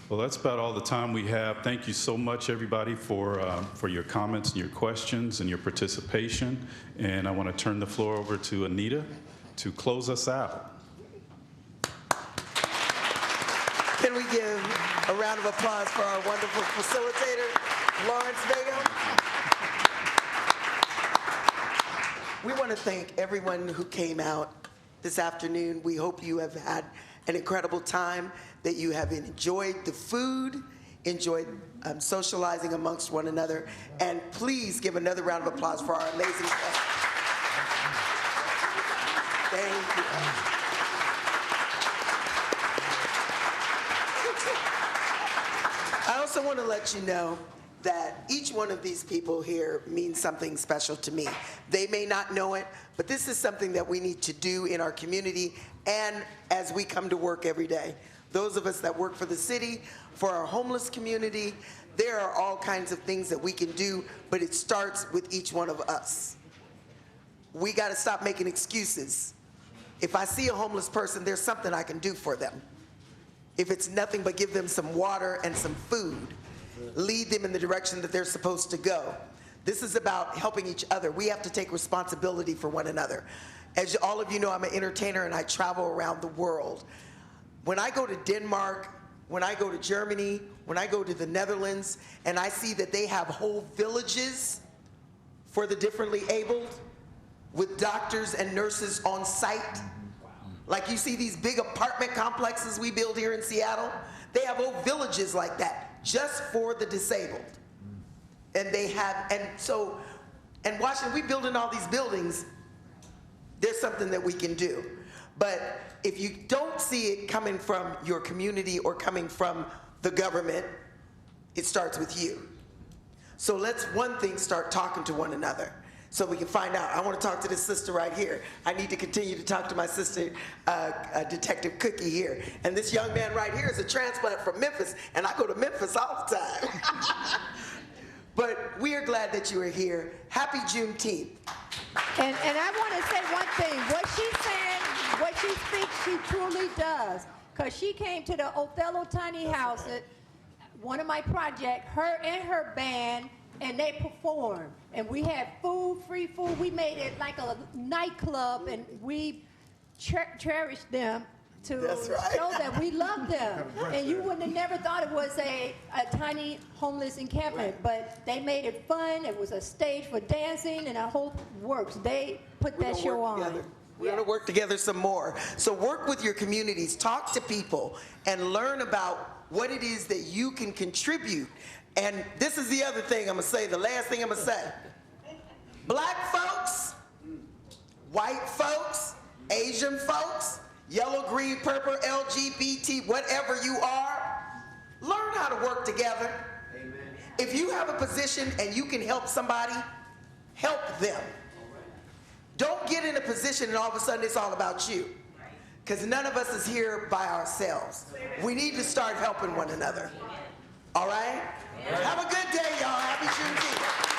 Well, that's about all the time we have. Thank you so much, everybody, for your comments and your questions and your participation. And I want to turn the floor over to Anita to close us out. Can we give a round of applause for our wonderful facilitator, Lawrence Bigham? We want to thank everyone who came out this afternoon. We hope you have had an incredible time, that you have enjoyed the food, enjoyed socializing amongst one another, and please give another round of applause for our amazing guests. Thank you. I also want to let you know that each one of these people here means something special to me. They may not know it, but this is something that we need to do in our community and as we come to work every day. Those of us that work for the city, for our homeless community, there are all kinds of things that we can do, but it starts with each one of us. We got to stop making excuses. If I see a homeless person, there's something I can do for them. If it's nothing but give them some water and some food, lead them in the direction that they're supposed to go. This is about helping each other. We have to take responsibility for one another. As all of you know, I'm an entertainer and I travel around the world. When I go to Denmark, when I go to Germany, when I go to the Netherlands, and I see that they have whole villages for the differently abled with doctors and nurses on site, like you see these big apartment complexes we build here in Seattle, they have whole villages like that just for the disabled. And they have, and Washington, we building all these buildings, there's something that we can do. But if you don't see it coming from your community or coming from the government, it starts with you. So let's, one thing, start talking to one another so we can find out. I want to talk to this sister right here. I need to continue to talk to my sister, Detective Cookie here. And this young man right here is a transplant from Memphis, and I go to Memphis all the time. But we are glad that you are here. Happy Juneteenth. And I want to say one thing. What she's saying, what she speaks, she truly does. Because she came to the Othello Tiny House at one of my projects, her and her band, and they performed. And we had food, free food. We made it like a nightclub, and we cherished them to show that we love them. And you wouldn't have never thought it was a tiny homeless encampment, but they made it fun. It was a stage for dancing, and our whole works. They put that show on. We're going to work together some more. So work with your communities, talk to people, and learn about what it is that you can contribute. And this is the other thing I'm going to say, the last thing I'm going to say. Black folks, white folks, Asian folks, yellow, green, purple, LGBT, whatever you are, learn how to work together. Amen. If you have a position and you can help somebody, help them. Don't get in a position and all of a sudden it's all about you. Because none of us is here by ourselves. We need to start helping one another. All right? Have a good day, y'all. Happy Juneteenth.